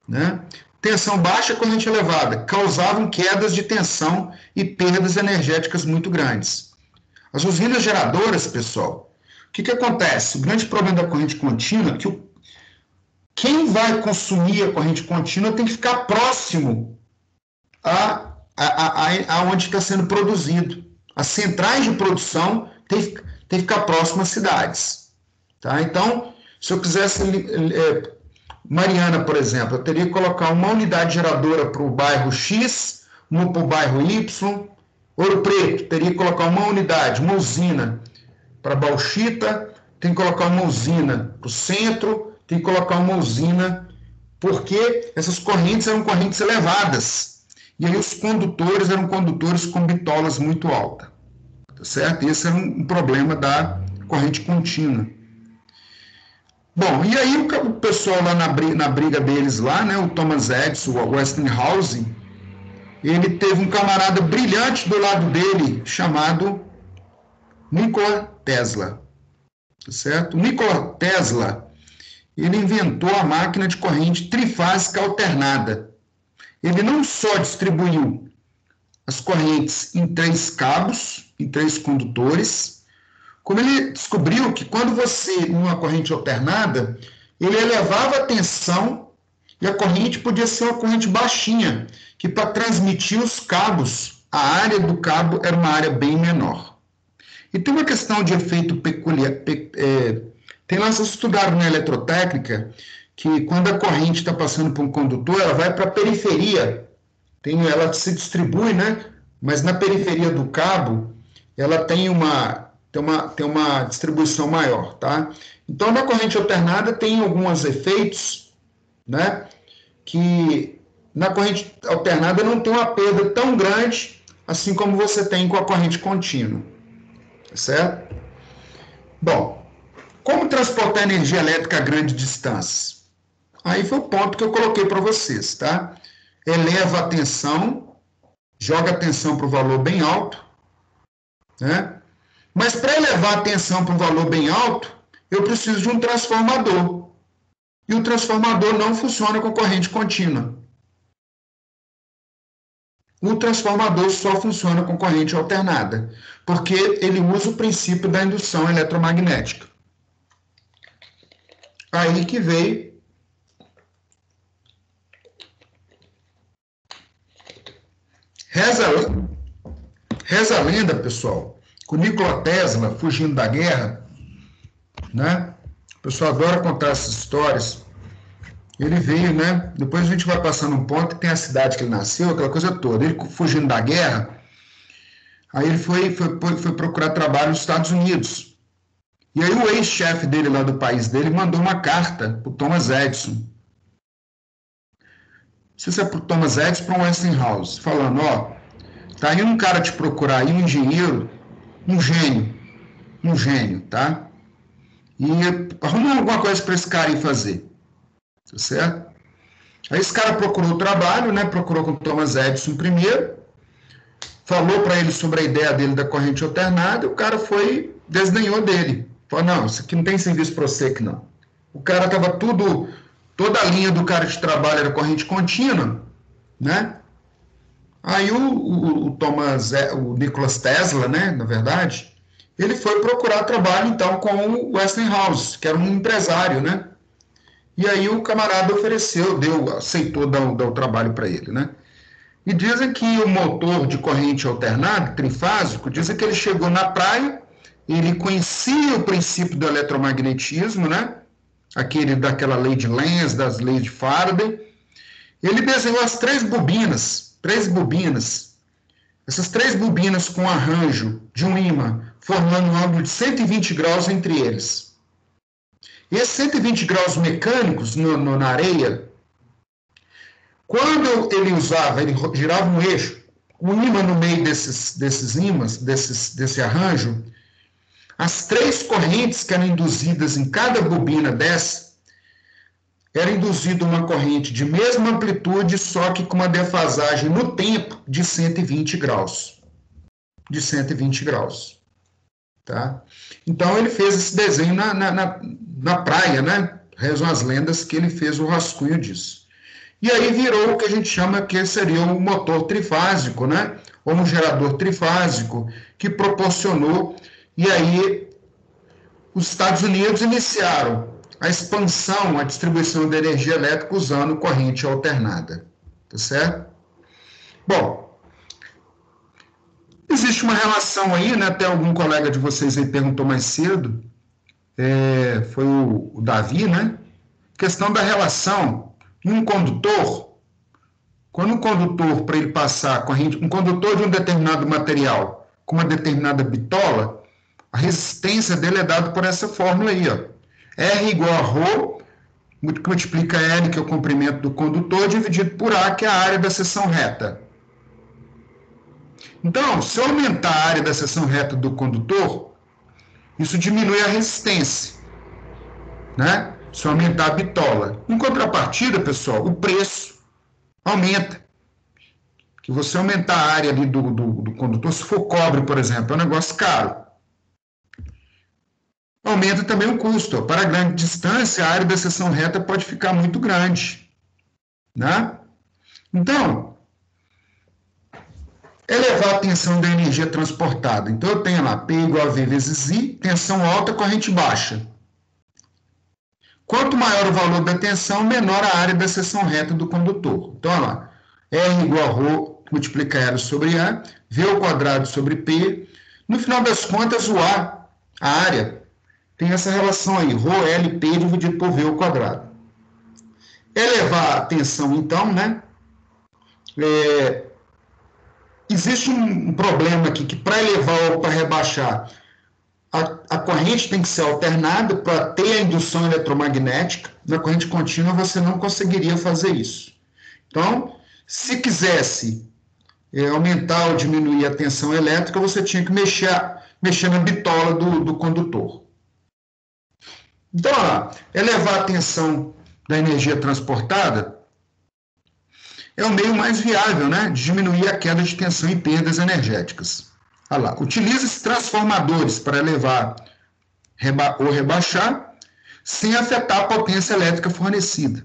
Speaker 2: né? Tensão baixa, corrente elevada, causavam quedas de tensão e perdas energéticas muito grandes. As usinas geradoras, pessoal, o que acontece? O grande problema da corrente contínua é que quem vai consumir a corrente contínua tem que ficar próximo a onde está sendo produzido. As centrais de produção tem que ficar próximo às cidades. Tá? Então, se eu quisesse... Mariana, por exemplo, eu teria que colocar uma unidade geradora para o bairro X, uma para o bairro Y. Ouro Preto, teria que colocar uma unidade, uma usina para Bauxita, tem que colocar uma usina para o centro, tem que colocar uma usina, porque essas correntes eram correntes elevadas. E aí os condutores eram condutores com bitolas muito altas. Tá certo? Esse era um problema da corrente contínua. Bom, e aí o pessoal lá na briga deles lá, né, o Thomas Edison, o Westinghouse, ele teve um camarada brilhante do lado dele, chamado Nikola Tesla. Tá certo? O Nikola Tesla, ele inventou a máquina de corrente trifásica alternada. Ele não só distribuiu as correntes em 3 cabos, em 3 condutores, como ele descobriu que quando você, numa corrente alternada, ele elevava a tensão e a corrente podia ser uma corrente baixinha, que para transmitir os cabos, a área do cabo era uma área bem menor. E tem uma questão de efeito peculiar. Tem lá, vocês estudaram na eletrotécnica, que quando a corrente está passando por um condutor, ela vai para a periferia. Ela se distribui, né? Mas na periferia do cabo, ela tem uma distribuição maior, tá? Então, na corrente alternada tem alguns efeitos, né? Que na corrente alternada não tem uma perda tão grande, assim como você tem com a corrente contínua, certo? Bom, como transportar energia elétrica a grandes distâncias? Aí foi o ponto que eu coloquei para vocês, tá? Eleva a tensão, joga a tensão para o valor bem alto, né? Mas para elevar a tensão para um valor bem alto, eu preciso de um transformador. E o transformador não funciona com corrente contínua. O transformador só funciona com corrente alternada, porque ele usa o princípio da indução eletromagnética. Aí que veio reza a lenda, pessoal, que o Nikola Tesla, fugindo da guerra, né? O pessoal adora contar essas histórias. Ele veio, né? Depois a gente vai passando um ponto que tem a cidade que ele nasceu, aquela coisa toda. Ele fugindo da guerra, aí ele foi procurar trabalho nos Estados Unidos. E aí o ex-chefe dele lá do país dele mandou uma carta para o Thomas Edison. Não sei se é para o Thomas Edison ou para o Westinghouse, falando, ó, tá aí um cara te procurar aí, um engenheiro, um gênio, tá? E arruma alguma coisa para esse cara aí fazer, tá certo? Aí esse cara procurou o trabalho, né? Procurou com o Thomas Edison primeiro, falou para ele sobre a ideia dele da corrente alternada, e o cara desdenhou dele. Falou, não, isso aqui não tem serviço para você aqui não. O cara estava toda a linha do cara de trabalho era corrente contínua, né? Aí o Nikola Tesla, né, na verdade, ele foi procurar trabalho, então, com o Westinghouse, que era um empresário, né? E aí o camarada aceitou dar o trabalho para ele, né? E dizem que o motor de corrente alternada, trifásico, dizem que ele chegou na praia, ele conhecia o princípio do eletromagnetismo, né? Daquela lei de Lenz, das leis de Faraday. Ele desenhou as 3 bobinas. Essas 3 bobinas com arranjo de um ímã, formando um ângulo de 120 graus entre eles. E esses 120 graus mecânicos na areia, quando ele girava um eixo, um ímã no meio desses ímãs, desse arranjo, as 3 correntes que eram induzidas em cada bobina dessa, era induzida uma corrente de mesma amplitude, só que com uma defasagem no tempo de 120 graus. Tá? Então, ele fez esse desenho na praia, né? Rezam as lendas que ele fez o rascunho disso. E aí virou o que a gente chama que seria um motor trifásico, né? Ou um gerador trifásico, que proporcionou. E aí, os Estados Unidos iniciaram a expansão, a distribuição da energia elétrica usando corrente alternada. Tá certo? Bom, existe uma relação aí, né? Até algum colega de vocês aí perguntou mais cedo, foi o Davi, né? Questão da relação em um condutor. Quando um condutor, para ele passar a corrente, um condutor de um determinado material com uma determinada bitola, a resistência dele é dada por essa fórmula aí, ó. R igual a ρ, multiplica L, que é o comprimento do condutor, dividido por A, que é a área da seção reta. Então, se eu aumentar a área da seção reta do condutor, isso diminui a resistência, né? Se eu aumentar a bitola. Em contrapartida, pessoal, o preço aumenta. Que você aumentar a área ali do condutor, se for cobre, por exemplo, é um negócio caro. Aumenta também o custo. Para grande distância, a área da seção reta pode ficar muito grande, né? Então, elevar a tensão da energia transportada. Então, eu tenho lá P igual a V vezes I, tensão alta, corrente baixa. Quanto maior o valor da tensão, menor a área da seção reta do condutor. Então, olha lá, R igual a ρ, multiplica L sobre A, V ao quadrado sobre P. No final das contas, a área, tem essa relação aí, ρLP dividido por V ao quadrado. Elevar a tensão, então, né? Existe um problema aqui, que para elevar ou para rebaixar, a corrente tem que ser alternada para ter a indução eletromagnética. Na corrente contínua, você não conseguiria fazer isso. Então, se quisesse aumentar ou diminuir a tensão elétrica, você tinha que mexer na bitola do condutor. Então, olha lá, elevar a tensão da energia transportada é o meio mais viável, né, de diminuir a queda de tensão e perdas energéticas. Olha lá, utiliza-se transformadores para elevar ou rebaixar sem afetar a potência elétrica fornecida.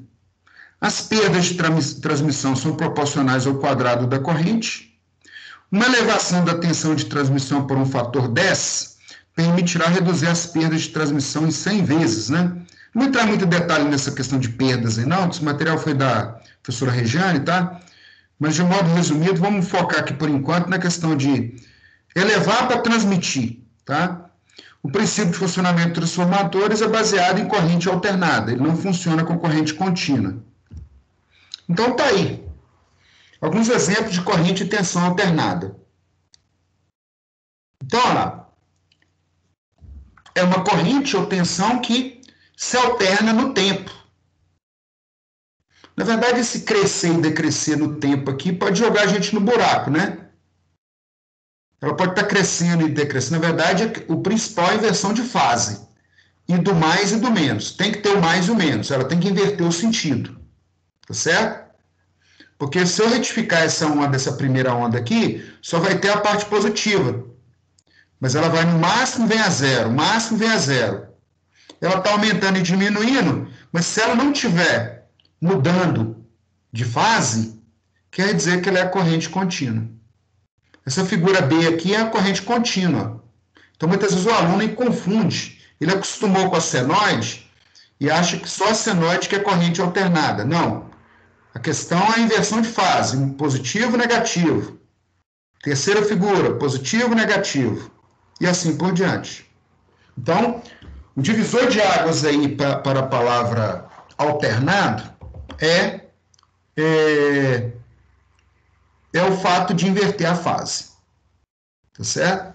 Speaker 2: As perdas de transmissão são proporcionais ao quadrado da corrente. Uma elevação da tensão de transmissão por um fator 10 permitirá reduzir as perdas de transmissão em 100 vezes, né? Não vou entrar muito em detalhe nessa questão de perdas aí, não. Esse material foi da professora Regiane, tá? Mas, de modo resumido, vamos focar aqui, por enquanto, na questão de elevar para transmitir, tá? O princípio de funcionamento de transformadores é baseado em corrente alternada. Ele não funciona com corrente contínua. Então, tá aí. Alguns exemplos de corrente e tensão alternada. Então, olha lá. É uma corrente ou tensão que se alterna no tempo. Na verdade, esse crescer e decrescer no tempo aqui pode jogar a gente no buraco, né? Ela pode estar crescendo e decrescendo. Na verdade, o principal é a inversão de fase. E do mais e do menos. Tem que ter o mais e o menos. Ela tem que inverter o sentido. Tá certo? Porque se eu retificar essa onda, essa primeira onda aqui, só vai ter a parte positiva. Mas ela vai no máximo vem a zero, máximo vem a zero. Ela está aumentando e diminuindo, mas se ela não estiver mudando de fase, quer dizer que ela é a corrente contínua. Essa figura B aqui é a corrente contínua. Então, muitas vezes o aluno confunde. Ele acostumou com a senoide e acha que só a senoide que é corrente alternada. Não. A questão é a inversão de fase, um positivo e negativo. Terceira figura, positivo e negativo. E assim por diante. Então, o divisor de águas aí para a palavra alternado é o fato de inverter a fase. Tá certo?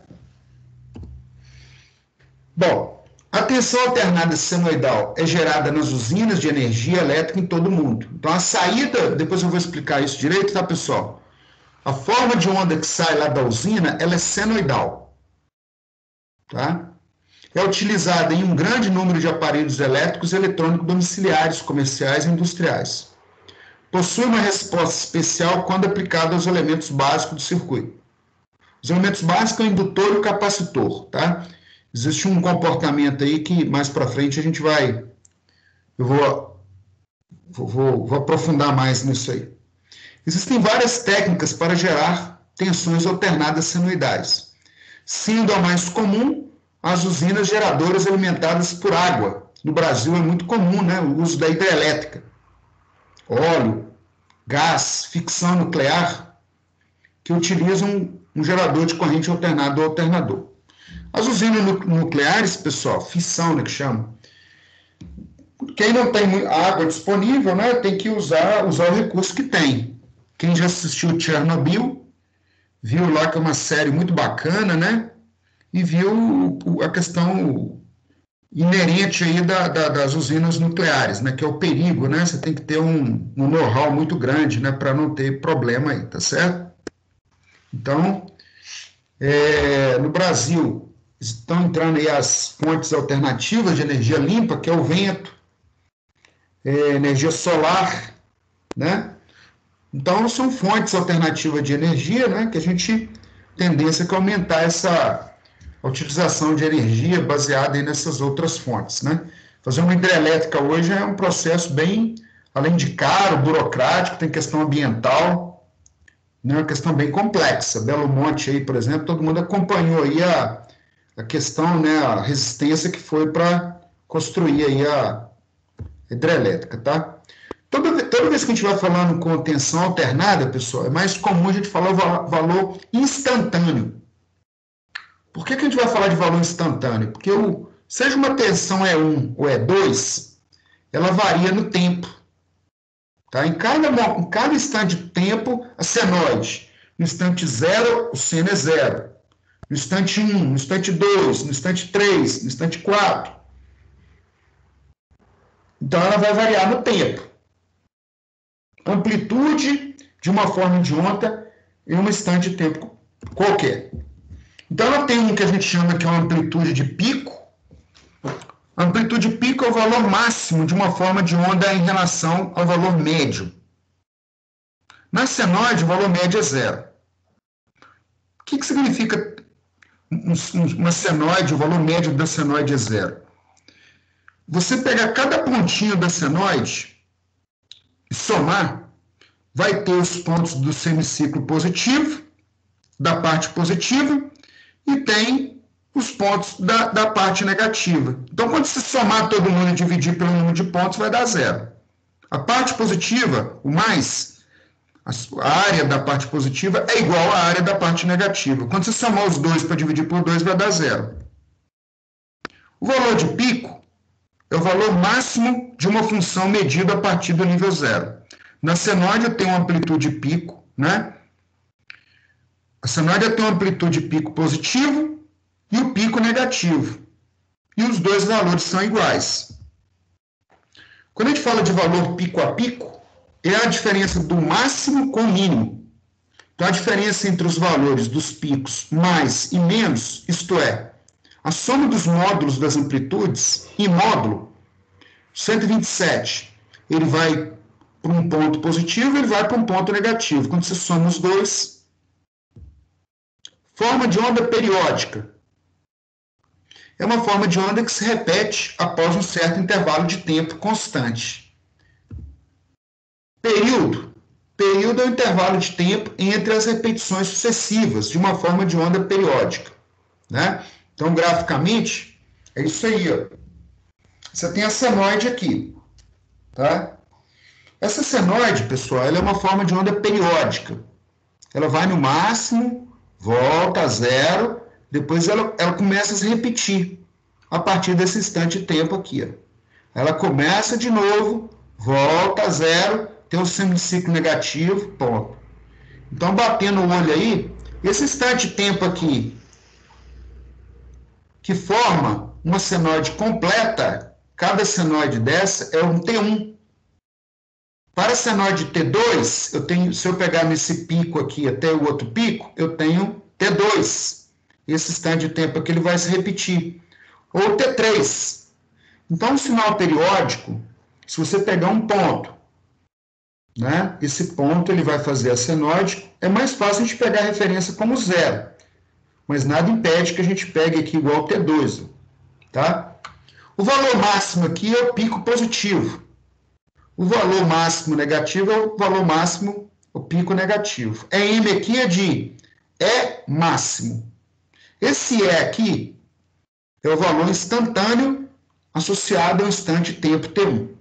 Speaker 2: Bom, a tensão alternada senoidal é gerada nas usinas de energia elétrica em todo o mundo. Então, a saída, depois eu vou explicar isso direito, tá, pessoal? A forma de onda que sai lá da usina, ela é senoidal. Tá? É utilizada em um grande número de aparelhos elétricos e eletrônicos domiciliares, comerciais e industriais. Possui uma resposta especial quando aplicada aos elementos básicos do circuito. Os elementos básicos é o indutor e o capacitor. Tá? Existe um comportamento aí que mais para frente a gente vai... Eu vou aprofundar mais nisso aí. Existem várias técnicas para gerar tensões alternadas senoidais, sendo a mais comum as usinas geradoras alimentadas por água, no Brasil é muito comum, né, o uso da hidrelétrica. Óleo, gás, ficção nuclear, que utilizam um gerador de corrente alternada ou alternador. As usinas nucleares, pessoal, fissão, né, que chama. Quem não tem água disponível, né, tem que usar o recurso que tem. Quem já assistiu Chernobyl, viu lá que é uma série muito bacana, né, e viu a questão inerente aí das usinas nucleares, né, que é o perigo, né, você tem que ter um know-how muito grande, né, para não ter problema aí, tá certo? Então, no Brasil, estão entrando aí as fontes alternativas de energia limpa, que é o vento, energia solar, né? Então, são fontes alternativas de energia, né, que a gente tendência a aumentar a utilização de energia baseada aí nessas outras fontes, né? Fazer uma hidrelétrica hoje é um processo bem, além de caro, burocrático, tem questão ambiental, né, uma questão bem complexa. Belo Monte aí, por exemplo, todo mundo acompanhou aí a questão, né, a resistência que foi para construir aí a hidrelétrica, tá? Toda vez que a gente vai falando com tensão alternada, pessoal, é mais comum a gente falar o valor instantâneo. Por que a gente vai falar de valor instantâneo? Porque seja uma tensão E1 ou E2, ela varia no tempo. Tá? Em cada instante de tempo, a senoide. No instante 0, o seno é 0. No instante 1, no instante 2, no instante 3, no instante 4. Então, ela vai variar no tempo. Amplitude de uma forma de onda em um instante de tempo qualquer. Então, ela tem um que a gente chama que é uma amplitude de pico. A amplitude pico é o valor máximo de uma forma de onda em relação ao valor médio. Na senoide, o valor médio é 0. O que significa uma senoide, o valor médio da senoide é 0? Você pegar cada pontinho da senoide e somar, vai ter os pontos do semiciclo positivo, da parte positiva, e tem os pontos da parte negativa. Então, quando você somar todo mundo e dividir pelo número de pontos, vai dar 0. A parte positiva, o mais, a área da parte positiva é igual à área da parte negativa. Quando você somar os dois para dividir por 2, vai dar 0. O valor de pico é o valor máximo de uma função medida a partir do nível 0. Na senoide eu tenho uma amplitude pico, né? A senoide tem uma amplitude pico positivo e o pico negativo. E os dois valores são iguais. Quando a gente fala de valor pico a pico, é a diferença do máximo com o mínimo. Então, a diferença entre os valores dos picos mais e menos, isto é, a soma dos módulos das amplitudes, em módulo, 127, ele vai para um ponto positivo, ele vai para um ponto negativo. Quando você soma os dois, forma de onda periódica. É uma forma de onda que se repete após um certo intervalo de tempo constante. Período. Período é o intervalo de tempo entre as repetições sucessivas de uma forma de onda periódica, né? Então, graficamente, é isso aí, ó. Você tem a senoide aqui, tá? Essa senoide, pessoal, ela é uma forma de onda periódica. Ela vai no máximo, volta a 0, depois ela começa a se repetir a partir desse instante de tempo aqui, ó. Ela começa de novo, volta a 0, tem um semiciclo negativo, ponto. Então, batendo o olho aí, esse instante de tempo aqui, que forma uma senoide completa, cada senoide dessa é um T1. Para a senoide T2, se eu pegar nesse pico aqui até o outro pico, eu tenho T2. Esse instante de tempo aqui ele vai se repetir. Ou T3. Então, o sinal periódico, se você pegar um ponto, né, esse ponto ele vai fazer a senoide, é mais fácil a gente pegar a referência como 0. Mas nada impede que a gente pegue aqui igual T2. Tá? O valor máximo aqui é o pico positivo. O valor máximo negativo é o valor máximo, o pico negativo. M aqui é de E máximo. Esse E aqui é o valor instantâneo associado ao instante tempo T1.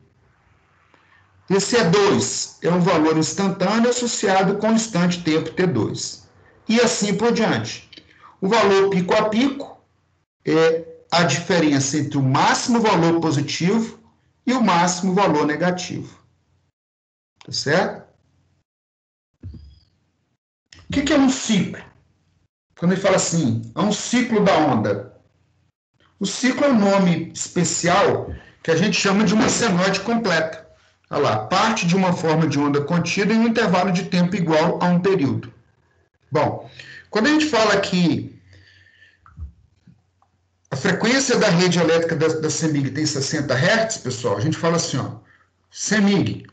Speaker 2: Esse E2 é um valor instantâneo associado com o instante tempo T2. E assim por diante. O valor pico a pico é a diferença entre o máximo valor positivo e o máximo valor negativo. Tá certo? O que é um ciclo? Quando ele fala assim, é um ciclo da onda. O ciclo é um nome especial que a gente chama de uma senoide completa. Olha lá, parte de uma forma de onda contida em um intervalo de tempo igual a um período. Bom, quando a gente fala que a frequência da rede elétrica da CEMIG tem 60 Hz, pessoal, a gente fala assim, ó, CEMIG.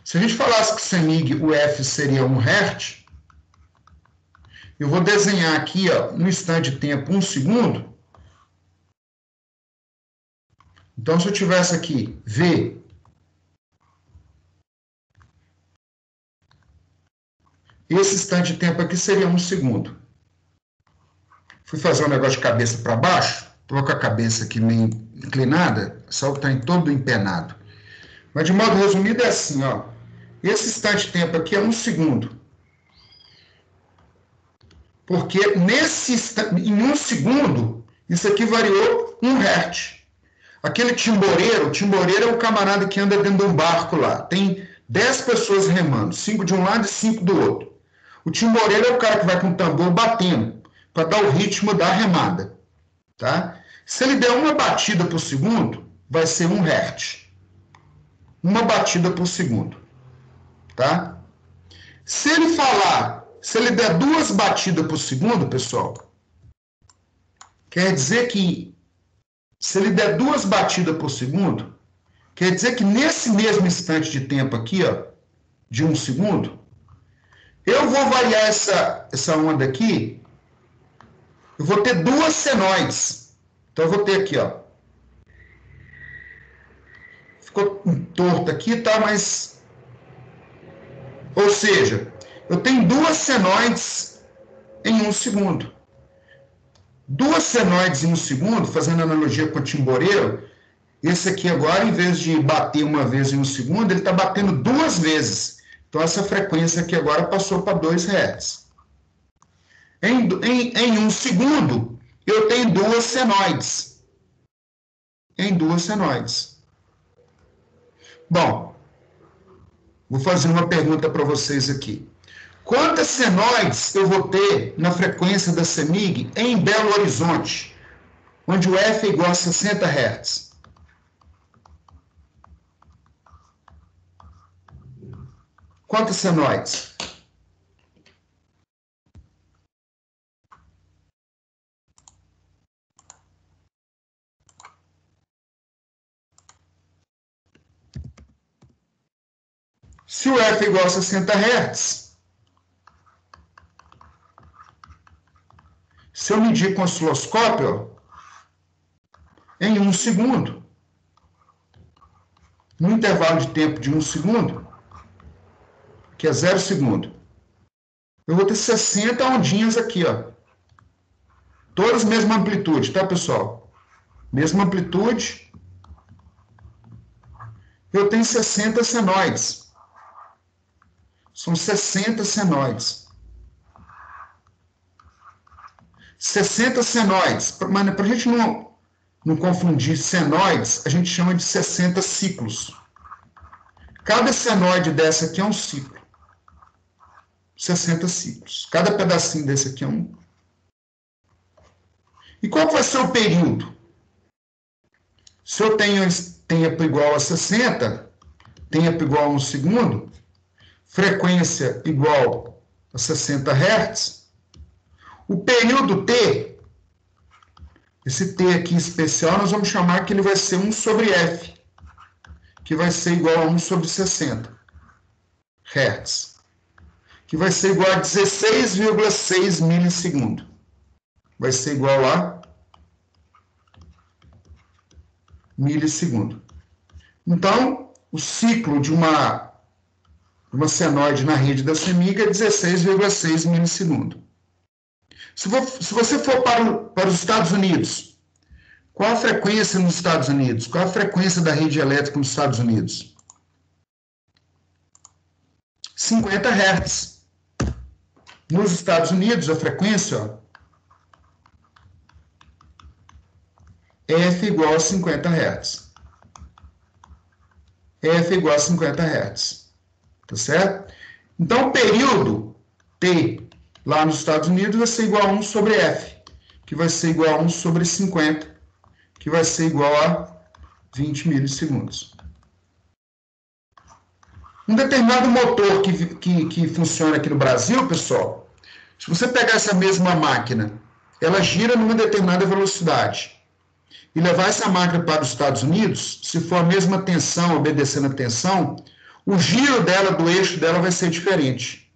Speaker 2: Se a gente falasse que CEMIG, o F seria 1 Hz, eu vou desenhar aqui, ó, no instante de tempo, 1 segundo. Então, se eu tivesse aqui V, esse instante de tempo aqui seria 1 segundo. Fui fazer um negócio de cabeça para baixo, estou com a cabeça aqui meio inclinada, só está em todo empenado. Mas, de modo resumido, é assim, ó. Esse instante de tempo aqui é 1 segundo. Porque em 1 segundo, isso aqui variou 1 Hz. Aquele timboreiro, o timboreiro é o camarada que anda dentro de um barco lá. Tem 10 pessoas remando, 5 de um lado e 5 do outro. O timboreiro é o cara que vai com o tambor batendo, para dar o ritmo da remada. Tá? Se ele der uma batida por segundo, vai ser 1 Hz. Uma batida por segundo. Tá? Se ele der 2 batidas por segundo, pessoal, quer dizer que se ele der 2 batidas por segundo, quer dizer que nesse mesmo instante de tempo aqui, ó, de 1 segundo, eu vou variar essa onda aqui, eu vou ter 2 senoides. Então, eu vou ter aqui, ó. Ficou torto aqui, tá? Mas... Ou seja, eu tenho 2 senoides em 1 segundo. 2 senoides em 1 segundo, fazendo analogia com o timboreiro, esse aqui agora, em vez de bater uma vez em 1 segundo, ele está batendo 2 vezes. Então, essa frequência aqui agora passou para 2 Hz. Em 1 segundo, eu tenho 2 senoides. Em 2 senoides. Bom, vou fazer uma pergunta para vocês aqui. Quantas senoides eu vou ter na frequência da CEMIG em Belo Horizonte, onde o F é igual a 60 Hz? Quantas senoides? Se o F é igual a 60 Hz, se eu medir com o osciloscópio, em 1 segundo, no intervalo de tempo de 1 segundo, que é 0 segundo, eu vou ter 60 ondinhas aqui, ó. Todas mesma amplitude, tá, pessoal? Mesma amplitude. Eu tenho 60 senoides. São 60 senoides. 60 senoides. Mas para a gente não confundir senoides, a gente chama de 60 ciclos. Cada senoide dessa aqui é um ciclo. 60 ciclos. Cada pedacinho desse aqui é um. E qual vai ser o período? Se eu tenho tempo igual a 60, tempo igual a 1 segundo, frequência igual a 60 Hz, o período T, esse T aqui especial, nós vamos chamar que ele vai ser 1 sobre F, que vai ser igual a 1 sobre 60 Hz, que vai ser igual a 16,6 milissegundo. Vai ser igual a milissegundo. Então, o ciclo de uma senoide na rede da CEMIG é 16,6 milissegundo. Se você for para os Estados Unidos, Qual a frequência nos Estados Unidos? Qual a frequência da rede elétrica nos Estados Unidos? 50 Hz. Nos Estados Unidos, a frequência, ó, F igual a 50 Hz. F igual a 50 Hz. Tá certo? Então, o período T lá nos Estados Unidos vai ser igual a 1 sobre F, que vai ser igual a 1 sobre 50, que vai ser igual a 20 milissegundos. Um determinado motor que funciona aqui no Brasil, pessoal, se você pegar essa mesma máquina, ela gira numa determinada velocidade, e levar essa máquina para os Estados Unidos, se for a mesma tensão, obedecendo a tensão, o giro dela, do eixo dela, vai ser diferente.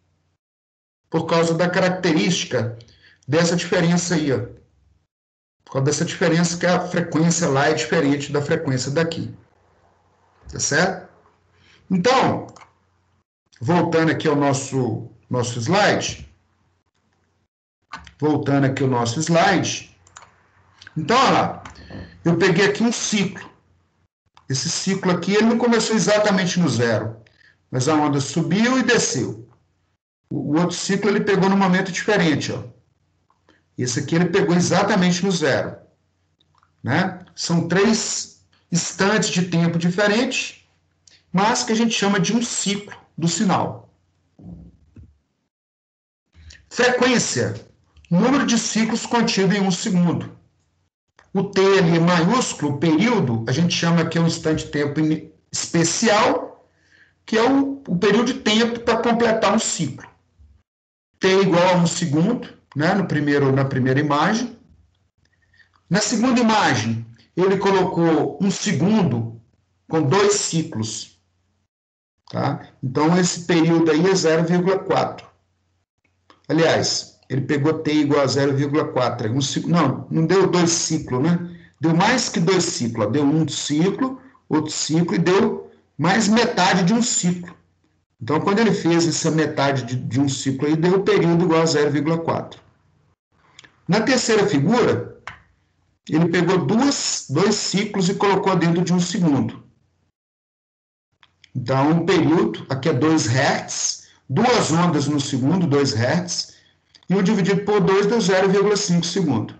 Speaker 2: Por causa da característica dessa diferença aí, ó. Por causa dessa diferença que a frequência lá é diferente da frequência daqui. Tá certo? Então, voltando aqui ao nosso slide. Voltando aqui ao nosso slide. Então, olha lá. Eu peguei aqui um ciclo. Esse ciclo aqui, ele não começou exatamente no zero. Mas a onda subiu e desceu. O outro ciclo, ele pegou num momento diferente, ó. Esse aqui, ele pegou exatamente no zero. Né? São 3 instantes de tempo diferentes, mas que a gente chama de um ciclo do sinal. Frequência, número de ciclos contido em 1 segundo. O T ali maiúsculo, o período, a gente chama que é um instante de tempo especial, que é o período de tempo para completar um ciclo. T igual a 1 segundo, né, na primeira imagem. Na segunda imagem, ele colocou 1 segundo com 2 ciclos. Tá? Então, esse período aí é 0,4. Aliás, ele pegou T igual a 0,4. Não deu 2 ciclos, né? Deu mais que 2 ciclos. Ó. Deu um ciclo, outro ciclo, e deu mais metade de um ciclo. Então, quando ele fez essa metade de um ciclo aí, deu o período igual a 0,4. Na terceira figura, ele pegou dois ciclos e colocou dentro de 1 segundo. Então, um período, aqui é 2 Hz, 2 ondas no segundo, 2 Hz, e o dividido por 2 deu 0,5 segundo.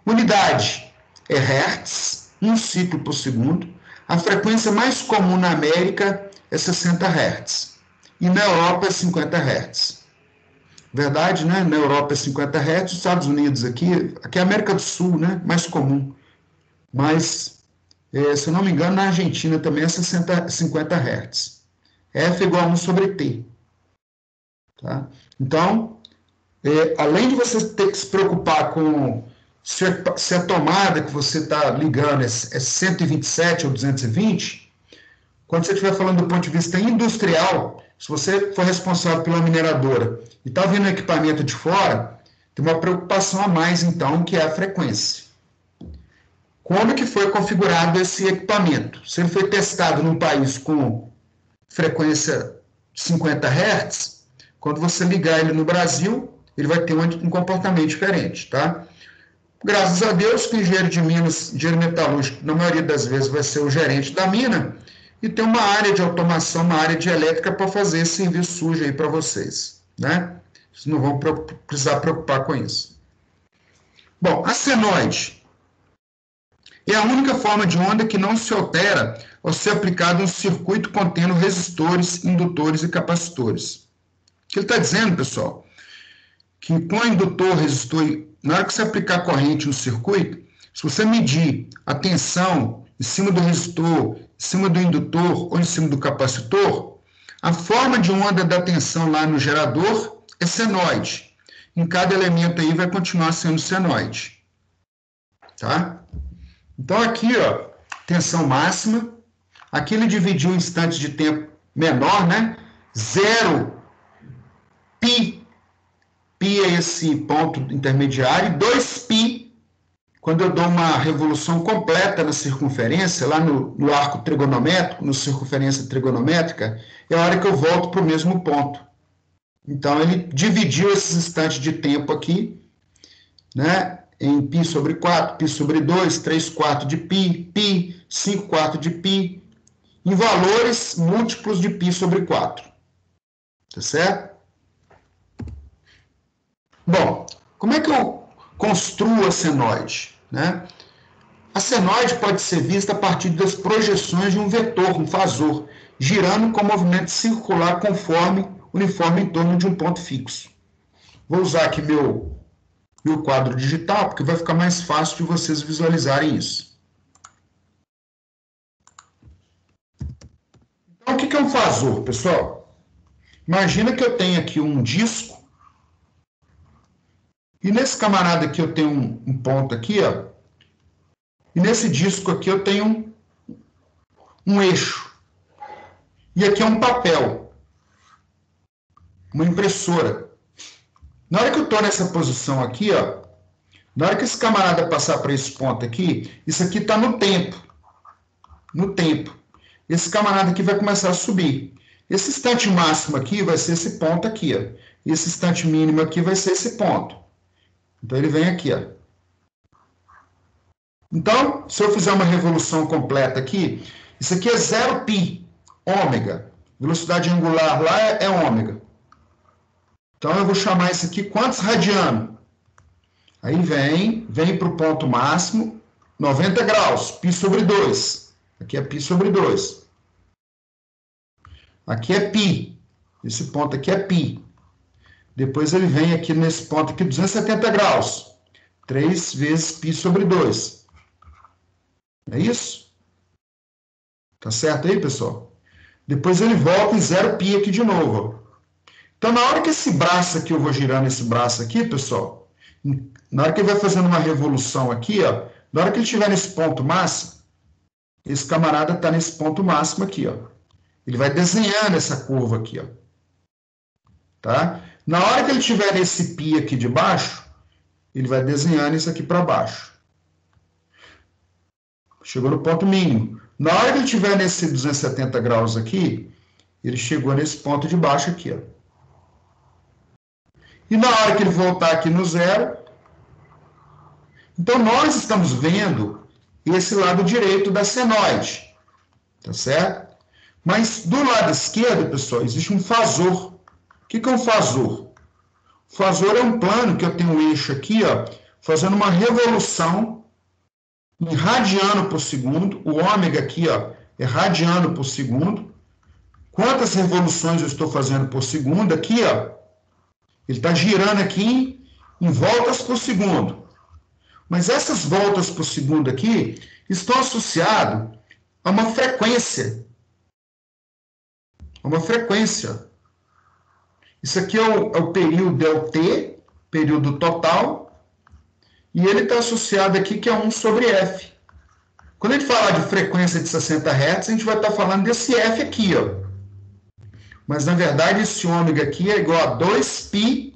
Speaker 2: Unidade é Hz, 1 ciclo por segundo. A frequência mais comum na América é 60 Hz, e na Europa é 50 Hz. Verdade, né? Na Europa é 50 Hz, nos Estados Unidos aqui é a América do Sul, né? Mais comum. Mas, se eu não me engano, na Argentina também é 50 Hz. F igual a 1 sobre T. Tá? Então, além de você ter que se preocupar com se a tomada que você está ligando é 127 ou 220, quando você estiver falando do ponto de vista industrial, se você for responsável pela mineradora e está vindo equipamento de fora, tem uma preocupação a mais, então, que é a frequência. Como que foi configurado esse equipamento? Se ele foi testado num país com frequência 50 Hz, quando você ligar ele no Brasil, ele vai ter um comportamento diferente, tá? Graças a Deus que o engenheiro de minas, engenheiro metalúrgico, na maioria das vezes vai ser o gerente da mina, e tem uma área de automação, uma área de elétrica para fazer esse serviço sujo aí para vocês, né? Vocês não vão precisar preocupar com isso. Bom, a senoide é a única forma de onda que não se altera ao ser aplicado um circuito contendo resistores, indutores e capacitores. O que ele está dizendo, pessoal, que com indutor, resistor, na hora que você aplicar corrente no circuito, se você medir a tensão em cima do resistor, em cima do indutor ou em cima do capacitor, a forma de onda da tensão lá no gerador é senoide. Em cada elemento aí vai continuar sendo senoide. Tá? Então aqui, ó, tensão máxima. Aqui ele dividiu em instantes de tempo menor, né? 0 π é esse ponto intermediário, 2π, quando eu dou uma revolução completa na circunferência, lá no arco trigonométrico, na circunferência trigonométrica, é a hora que eu volto para o mesmo ponto. Então, ele dividiu esses instantes de tempo aqui, né, em π sobre 4, π sobre 2, 3 quartos de π, 5 quartos de π, em valores múltiplos de π sobre 4. Tá certo? Bom, como é que eu construo a senoide, né? A senoide pode ser vista a partir das projeções de um vetor, um fasor, girando com movimento circular conforme uniforme em torno de um ponto fixo. Vou usar aqui meu quadro digital, porque vai ficar mais fácil de vocês visualizarem isso. Então, o que é um fasor, pessoal? Imagina que eu tenho aqui um disco, e nesse camarada aqui eu tenho um ponto aqui, ó, e nesse disco aqui eu tenho um eixo. E aqui é um papel, uma impressora. Na hora que eu estou nessa posição aqui, ó, na hora que esse camarada passar para esse ponto aqui, isso aqui está no tempo. No tempo. Esse camarada aqui vai começar a subir. Esse instante máximo aqui vai ser esse ponto aqui, ó. Esse instante mínimo aqui vai ser esse ponto. Então, ele vem aqui, ó. Então, se eu fizer uma revolução completa aqui, isso aqui é 0π, ômega. Velocidade angular lá é ômega. Então, eu vou chamar isso aqui quantos radiano? Aí vem para o ponto máximo, 90 graus, π sobre 2. Aqui é π sobre 2. Aqui é π. Esse ponto aqui é π. Depois ele vem aqui nesse ponto aqui, 270 graus. 3 vezes π sobre 2. É isso? Tá certo aí, pessoal? Depois ele volta em 0π aqui de novo. Então, na hora que esse braço aqui, eu vou girando esse braço aqui, pessoal, na hora que ele vai fazendo uma revolução aqui, ó, na hora que ele estiver nesse ponto máximo, esse camarada está nesse ponto máximo aqui, ó. Ele vai desenhando essa curva aqui, ó. Tá? Na hora que ele estiver nesse π aqui de baixo, ele vai desenhando isso aqui para baixo. Chegou no ponto mínimo. Na hora que ele estiver nesse 270 graus aqui, ele chegou nesse ponto de baixo aqui, ó. E na hora que ele voltar aqui no zero, então nós estamos vendo esse lado direito da senoide, tá certo? Mas do lado esquerdo, pessoal, existe um fasor. O que é um fasor? O fasor é um plano que eu tenho um eixo aqui, ó, fazendo uma revolução em radiano por segundo. O ômega aqui, ó, é radiano por segundo. Quantas revoluções eu estou fazendo por segundo? Aqui, ó, ele está girando aqui em voltas por segundo. Mas essas voltas por segundo aqui estão associadas a uma frequência. Uma frequência. Isso aqui é o período ΔT, período total, e ele está associado aqui que é 1 sobre F. Quando a gente falar de frequência de 60 Hz, a gente vai estar falando desse F aqui, ó. Mas, na verdade, esse ômega aqui é igual a 2π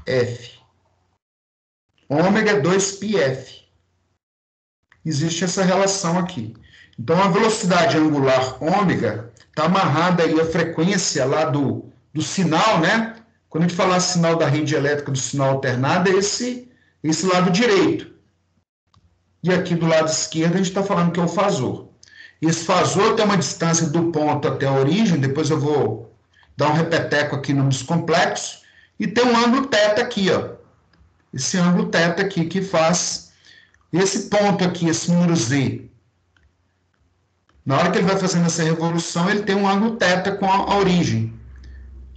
Speaker 2: F. Ômega é 2πf. Existe essa relação aqui. Então, a velocidade angular ômega está amarrada aí à frequência lá do sinal, né? Quando a gente falar sinal da rede elétrica, do sinal alternado, é esse lado direito. E aqui do lado esquerdo, a gente está falando que é o fasor. Esse fasor tem uma distância do ponto até a origem, depois eu vou dar um repeteco aqui no números complexos, e tem um ângulo θ aqui, ó. Esse ângulo θ aqui que faz esse ponto aqui, esse número Z. Na hora que ele vai fazendo essa revolução, ele tem um ângulo θ com a origem.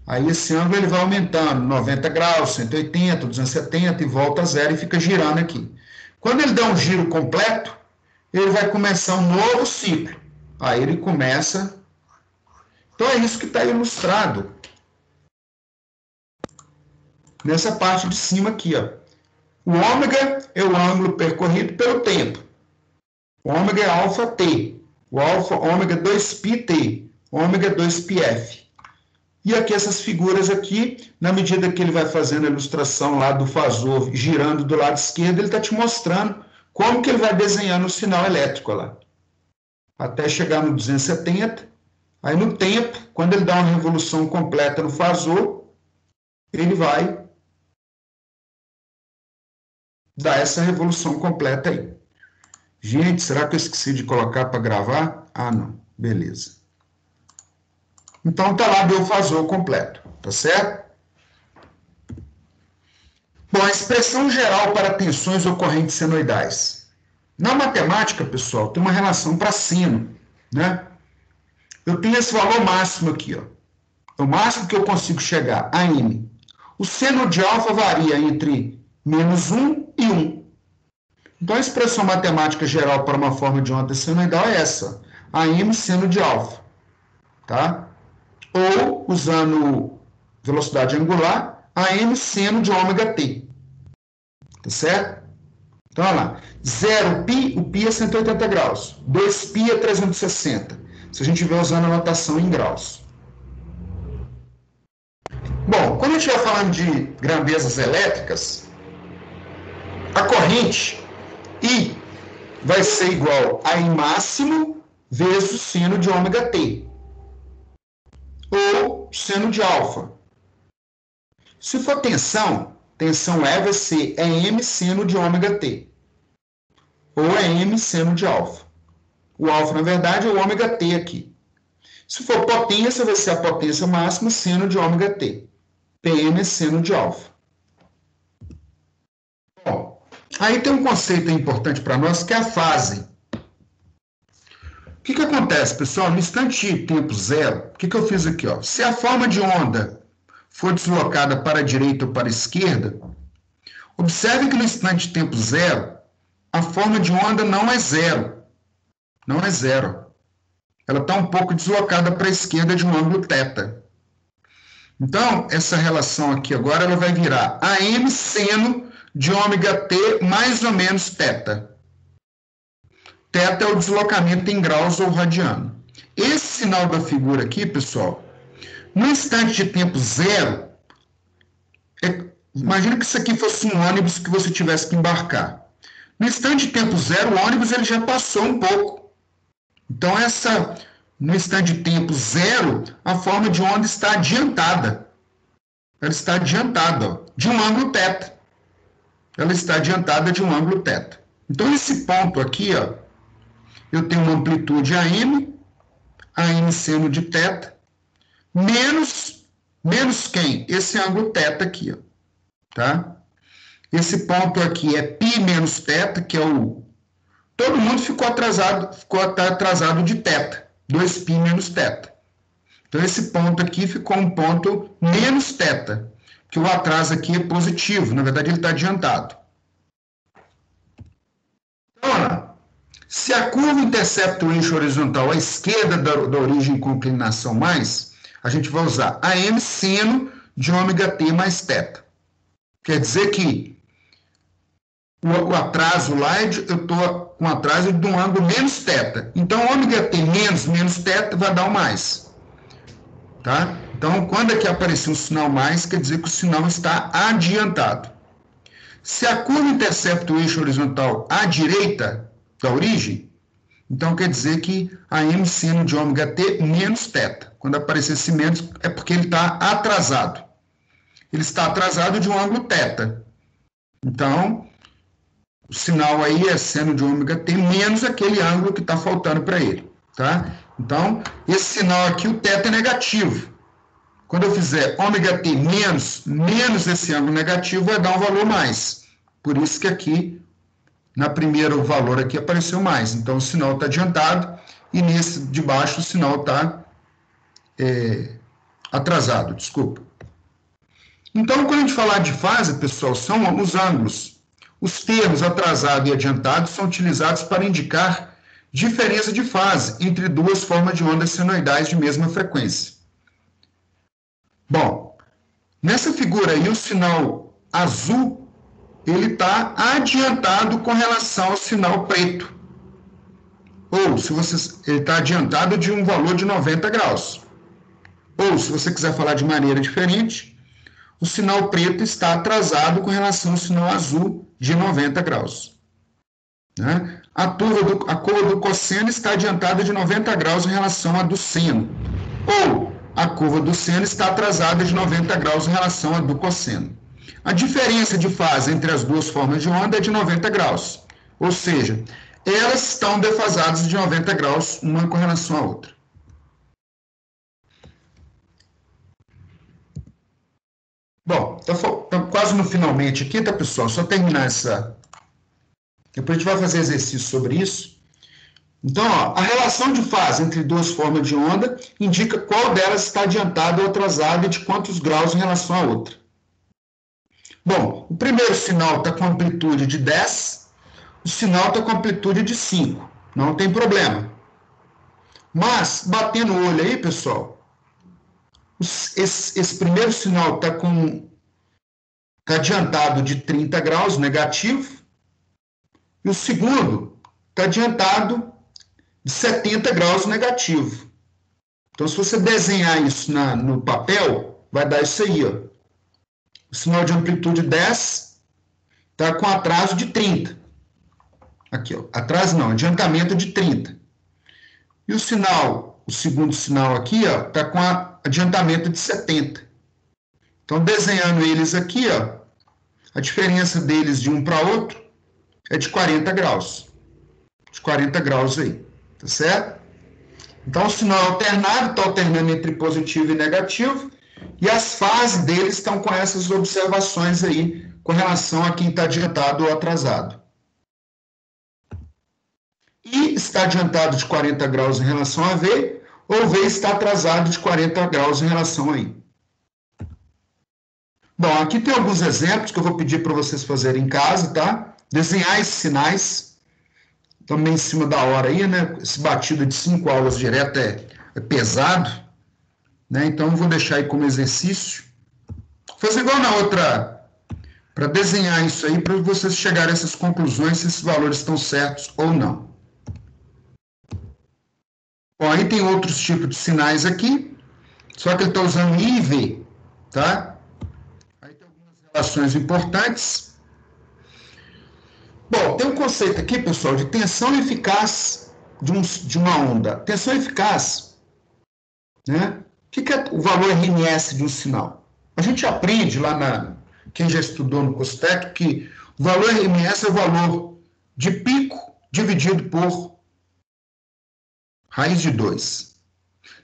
Speaker 2: Aí esse ângulo ele vai aumentando, 90 graus, 180, 270, e volta a zero e fica girando aqui. Quando ele dá um giro completo, ele vai começar um novo ciclo. Aí ele começa... Então é isso que está ilustrado nessa parte de cima aqui, ó. O ômega é o ângulo percorrido pelo tempo. O ômega é αt. O ômega é 2πt. Ômega é 2πf. E aqui essas figuras aqui, na medida que ele vai fazendo a ilustração lá do fasor girando do lado esquerdo, ele está te mostrando como que ele vai desenhando o sinal elétrico lá. Até chegar no 270. Aí no tempo, quando ele dá uma revolução completa no fasor, ele vai dá essa revolução completa aí. Gente, será que eu esqueci de colocar para gravar? Ah, não. Beleza. Então, tá lá Biofazor completo, tá certo? Bom, a expressão geral para tensões ocorrentes senoidais. Na matemática, pessoal, tem uma relação para seno, né? Eu tenho esse valor máximo aqui, ó. É o máximo que eu consigo chegar, a m. O seno de alfa varia entre -1 e 1. Então, a expressão matemática geral para uma forma de onda senoidal é essa, a m seno de alfa, tá? Ou, usando velocidade angular, a m seno de ômega t, tá certo? Então, olha lá, 0π, o π é 180 graus, 2π é 360, se a gente estiver usando a notação em graus. Bom, quando a gente estiver falando de grandezas elétricas, a corrente I vai ser igual a I máximo vezes o seno de ômega t, ou seno de alfa. Se for tensão, tensão E vai ser M seno de ômega t, ou M seno de alfa. O alfa, na verdade, é o ômega t aqui. Se for potência, vai ser a potência máxima seno de ômega t. PM é seno de alfa. Bom, aí tem um conceito importante para nós, que é a fase. O que acontece, pessoal? No instante de tempo zero, o que eu fiz aqui? Ó? Se a forma de onda for deslocada para a direita ou para a esquerda, observe que no instante de tempo zero, a forma de onda não é zero. Não é zero. Ela está um pouco deslocada para a esquerda de um ângulo θ. Então, essa relação aqui agora ela vai virar AM seno de ômega t mais ou menos θ. Θ é o deslocamento em graus ou radiano. Esse sinal da figura aqui, pessoal, no instante de tempo zero, imagina que isso aqui fosse um ônibus que você tivesse que embarcar. No instante de tempo zero, o ônibus ele já passou um pouco. Então, no instante de tempo zero, a forma de onda está adiantada. Ela está adiantada, ó, de um ângulo θ. Ela está adiantada de um ângulo θ. Então, esse ponto aqui, ó, eu tenho uma amplitude AM seno de θ, menos quem? Esse ângulo θ aqui, ó, tá? Esse ponto aqui é π menos θ, que é o... Todo mundo ficou atrasado de θ, 2π menos θ. Então, esse ponto aqui ficou um ponto menos θ, que o atraso aqui é positivo, na verdade ele está adiantado. Então, olha lá. Se a curva intercepta o eixo horizontal à esquerda da origem com inclinação mais, a gente vai usar AM seno de ômega t mais θ. Quer dizer que o atraso lá, eu estou com atraso de um ângulo menos θ. Então, ômega t menos θ vai dar o mais. Tá? Então, quando aqui aparecer um sinal mais, quer dizer que o sinal está adiantado. Se a curva intercepta o eixo horizontal à direita da origem, então quer dizer que a M seno de ômega t menos θ. Quando aparecer esse menos, é porque ele está atrasado. Ele está atrasado de um ângulo θ. Então, o sinal aí é seno de ômega t menos aquele ângulo que está faltando para ele. Tá? Então, esse sinal aqui, o θ é negativo. Quando eu fizer ômega t menos esse ângulo negativo, vai dar um valor mais. Por isso que aqui, na primeira, o valor aqui apareceu mais. Então, o sinal está adiantado e nesse de baixo o sinal está atrasado, desculpa. Então, quando a gente falar de fase, pessoal, são os ângulos. Os termos atrasado e adiantado são utilizados para indicar diferença de fase entre duas formas de ondas senoidais de mesma frequência. Bom, nessa figura aí, o sinal azul, ele está adiantado com relação ao sinal preto. Ou, ele está adiantado de um valor de 90 graus. Ou, se você quiser falar de maneira diferente, o sinal preto está atrasado com relação ao sinal azul de 90 graus. Né? A curva do cosseno está adiantada de 90 graus em relação à do seno. Ou a curva do seno está atrasada de 90 graus em relação à do cosseno. A diferença de fase entre as duas formas de onda é de 90 graus. Ou seja, elas estão defasadas de 90 graus uma com relação à outra. Bom, tá quase no finalmente aqui, tá, pessoal? Só terminar essa... Depois a gente vai fazer exercício sobre isso. Então, ó, a relação de fase entre duas formas de onda indica qual delas está adiantada ou atrasada e de quantos graus em relação à outra. Bom, o primeiro sinal está com amplitude de 10, o sinal está com amplitude de 5. Não tem problema. Mas, batendo o olho aí, pessoal, esse primeiro sinal está adiantado de 30 graus, negativo, e o segundo está adiantado de 70 graus, negativo. Então, se você desenhar isso no papel, vai dar isso aí, ó. O sinal de amplitude 10 está com atraso de 30. Aqui, ó. Atraso não, adiantamento de 30. E o segundo sinal aqui, ó, está com adiantamento de 70. Então, desenhando eles aqui, ó, a diferença deles de um para outro é de 40 graus. De 40 graus aí, tá certo? Então, o sinal alternado está alternando entre positivo e negativo, e as fases deles estão com essas observações aí, com relação a quem está adiantado ou atrasado. I está adiantado de 40 graus em relação a V, ou V está atrasado de 40 graus em relação a I. Bom, aqui tem alguns exemplos que eu vou pedir para vocês fazerem em casa, tá? Desenhar esses sinais, também em cima da hora aí, né? Esse batido de 5 aulas direto é pesado, né? Então, eu vou deixar aí como exercício. Fazer igual na outra, para desenhar isso aí, para vocês chegarem a essas conclusões, se esses valores estão certos ou não. Bom, aí tem outros tipos de sinais aqui, só que ele está usando I e V, tá? Aí tem algumas relações importantes. Bom, tem um conceito aqui, pessoal, de tensão eficaz de uma onda. Tensão eficaz, né? O que é o valor RMS de um sinal? A gente aprende lá quem já estudou no curso técnico, que o valor RMS é o valor de pico dividido por raiz de 2.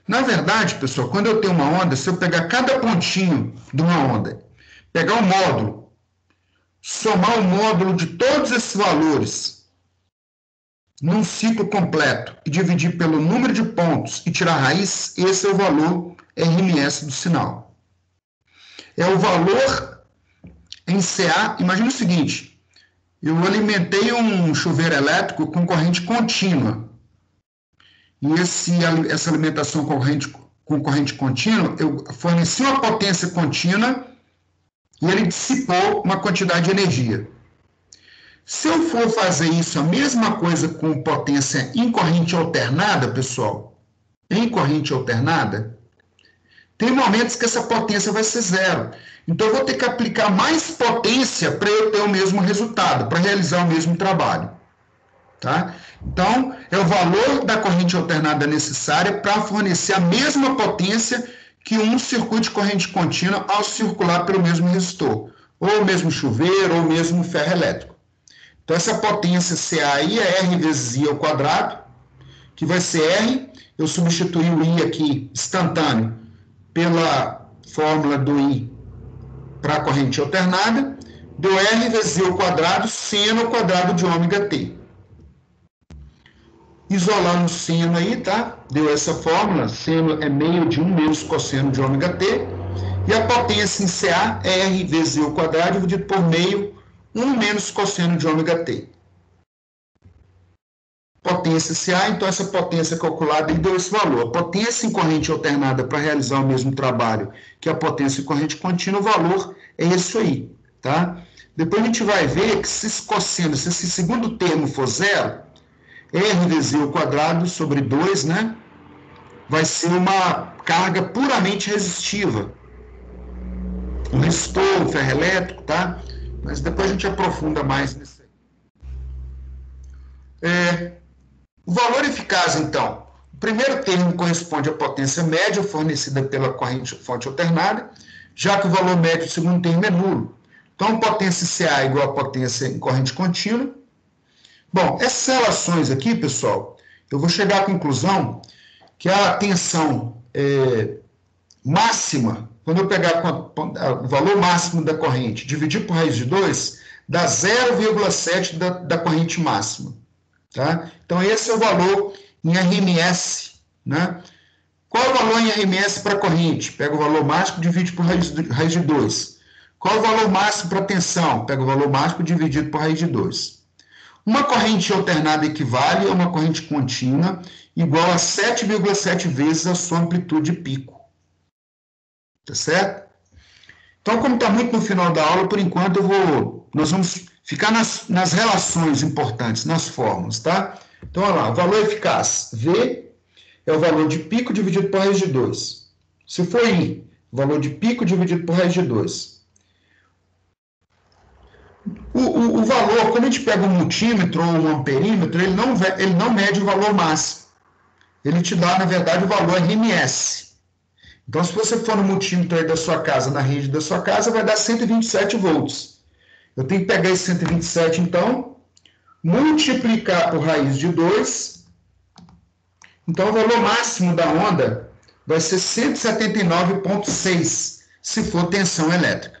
Speaker 2: Na verdade, pessoal, quando eu tenho uma onda, se eu pegar cada pontinho de uma onda, pegar um módulo, somar o módulo de todos esses valores num ciclo completo e dividir pelo número de pontos e tirar a raiz, esse é o valor RMS do sinal. É o valor em CA. Imagina o seguinte, eu alimentei um chuveiro elétrico com corrente contínua. E essa alimentação com corrente contínua, eu forneci uma potência contínua e ele dissipou uma quantidade de energia. Se eu for fazer isso, a mesma coisa com potência em corrente alternada, pessoal, em corrente alternada, tem momentos que essa potência vai ser zero. Então, eu vou ter que aplicar mais potência para eu ter o mesmo resultado, para realizar o mesmo trabalho. Tá? Então, é o valor da corrente alternada necessária para fornecer a mesma potência que um circuito de corrente contínua ao circular pelo mesmo resistor, ou o mesmo chuveiro, ou o mesmo ferro elétrico. Então, essa potência CA aí é R vezes I ao quadrado, que vai ser R, eu substituí o I aqui, instantâneo, pela fórmula do I para a corrente alternada, deu R vezes I ao quadrado, seno ao quadrado de ômega T. Isolando o seno aí, tá? Deu essa fórmula, seno é meio de 1 menos cosseno de ômega T, e a potência em CA é R vezes I ao quadrado dividido por meio, 1 menos cosseno de ômega T. Potência CA, então essa potência calculada aí deu esse valor. A potência em corrente alternada para realizar o mesmo trabalho que a potência em corrente contínua, o valor é isso aí, tá? Depois a gente vai ver que se esse segundo termo for zero, R vezes I ao quadrado sobre 2, né? Vai ser uma carga puramente resistiva. Um resistor, um ferro elétrico, tá? Mas depois a gente aprofunda mais nisso aí. O valor eficaz, então. O primeiro termo corresponde à potência média fornecida pela fonte alternada, já que o valor médio do segundo termo é nulo. Então, potência CA igual a potência em corrente contínua. Bom, essas relações aqui, pessoal, eu vou chegar à conclusão que a tensão máxima, quando eu pegar o valor máximo da corrente, dividir por raiz de 2, dá 0,7 da corrente máxima. Tá? Então, esse é o valor em RMS. Né? Qual é o valor em RMS para a corrente? Pega o valor máximo, divide por raiz de 2. Qual é o valor máximo para a tensão? Pega o valor máximo dividido por raiz de 2. Uma corrente alternada equivale a uma corrente contínua igual a 7,7 vezes a sua amplitude pico. Tá certo? Então, como está muito no final da aula, por enquanto nós vamos ficar nas relações importantes, nas fórmulas, tá? Então, olha lá, o valor eficaz, V, é o valor de pico dividido por raiz de 2. Se for I, o valor de pico dividido por raiz de 2. O valor, quando a gente pega um multímetro ou um amperímetro, ele não mede o valor máximo. Ele te dá, na verdade, o valor RMS. Então, se você for no multímetro aí da sua casa, na rede da sua casa, vai dar 127 volts. Eu tenho que pegar esse 127, então, multiplicar por raiz de 2. Então, o valor máximo da onda vai ser 179,6, se for tensão elétrica.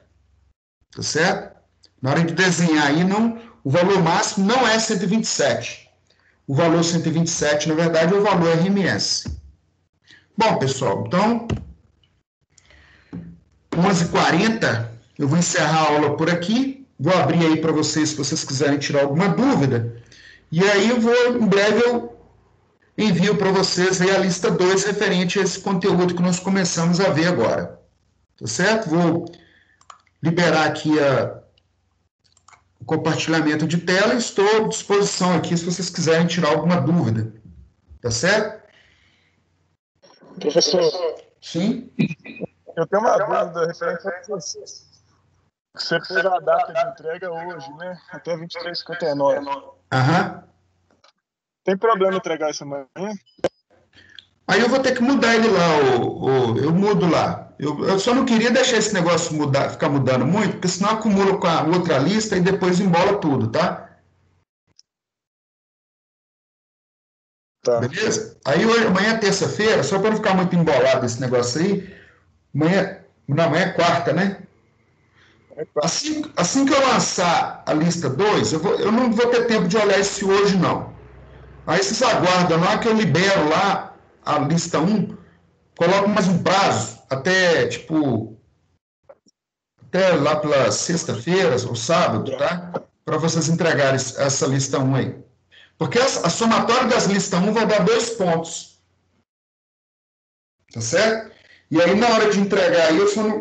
Speaker 2: Tá certo? Na hora de desenhar aí, o valor máximo não é 127. O valor 127, na verdade, é o valor RMS. Bom, pessoal, então, 11h40, eu vou encerrar a aula por aqui. Vou abrir aí para vocês, se vocês quiserem tirar alguma dúvida. E aí, em breve, eu envio para vocês aí a lista 2 referente a esse conteúdo que nós começamos a ver agora. Tá certo? Vou liberar aqui o compartilhamento de tela e estou à disposição aqui se vocês quiserem tirar alguma dúvida. Tá certo?
Speaker 3: Professor,
Speaker 2: sim?
Speaker 3: Eu tenho uma dúvida referente a vocês. Você fez a data de entrega hoje, né? Até 23h59.
Speaker 2: Aham.
Speaker 3: Tem problema entregar isso amanhã?
Speaker 2: Aí eu vou ter que mudar ele lá, eu mudo lá. Eu só não queria deixar esse negócio ficar mudando muito, porque senão acumula com a outra lista e depois embola tudo, tá?
Speaker 3: Tá.
Speaker 2: Beleza? Aí amanhã é terça-feira, só para não ficar muito embolado esse negócio aí, amanhã é quarta, né? Assim que eu lançar a lista 2, eu não vou ter tempo de olhar esse hoje, não. Aí vocês aguardam lá que eu libero lá a lista 1, coloco mais um prazo, até lá pela sexta-feira ou sábado, tá? Para vocês entregarem essa lista 1 aí. Porque a somatória das listas 1 vai dar 2 pontos. Tá certo? E aí, na hora de entregar,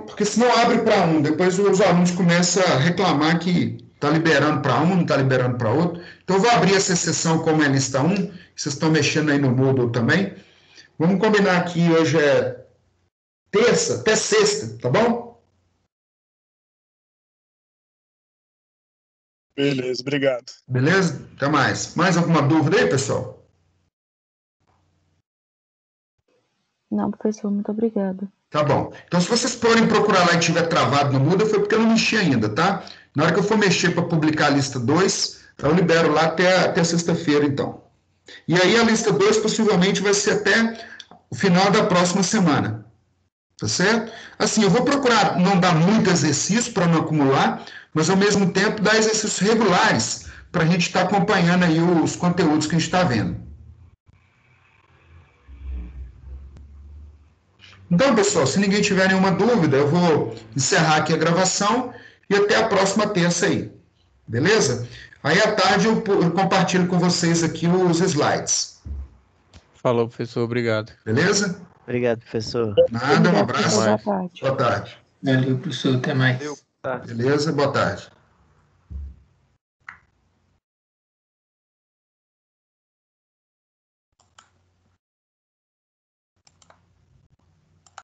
Speaker 2: porque senão abre para um, depois os alunos começam a reclamar que está liberando para um, não está liberando para outro. Então, eu vou abrir essa exceção como é lista 1, vocês estão mexendo aí no Moodle também. Vamos combinar aqui, hoje é terça, até sexta, tá bom?
Speaker 3: Beleza, obrigado.
Speaker 2: Beleza? Até mais. Mais alguma dúvida aí, pessoal?
Speaker 4: Não, professor, muito obrigada.
Speaker 2: Tá bom. Então, se vocês forem procurar lá e tiver travado no Moodle, foi porque eu não mexi ainda, tá? Na hora que eu for mexer para publicar a lista 2, eu libero lá até sexta-feira, então. E aí a lista 2 possivelmente vai ser até o final da próxima semana. Tá certo? Assim, eu vou procurar não dar muito exercício para não acumular, mas ao mesmo tempo dar exercícios regulares para a gente estar acompanhando aí os conteúdos que a gente está vendo. Então, pessoal, se ninguém tiver nenhuma dúvida, eu vou encerrar aqui a gravação e até a próxima terça aí. Beleza? Aí à tarde eu compartilho com vocês aqui os slides.
Speaker 5: Falou, professor. Obrigado.
Speaker 2: Beleza?
Speaker 1: Obrigado, professor.
Speaker 2: Nada, um abraço.
Speaker 4: Boa tarde.
Speaker 2: Boa tarde.
Speaker 6: Valeu, professor. Até mais.
Speaker 2: Beleza? Boa tarde.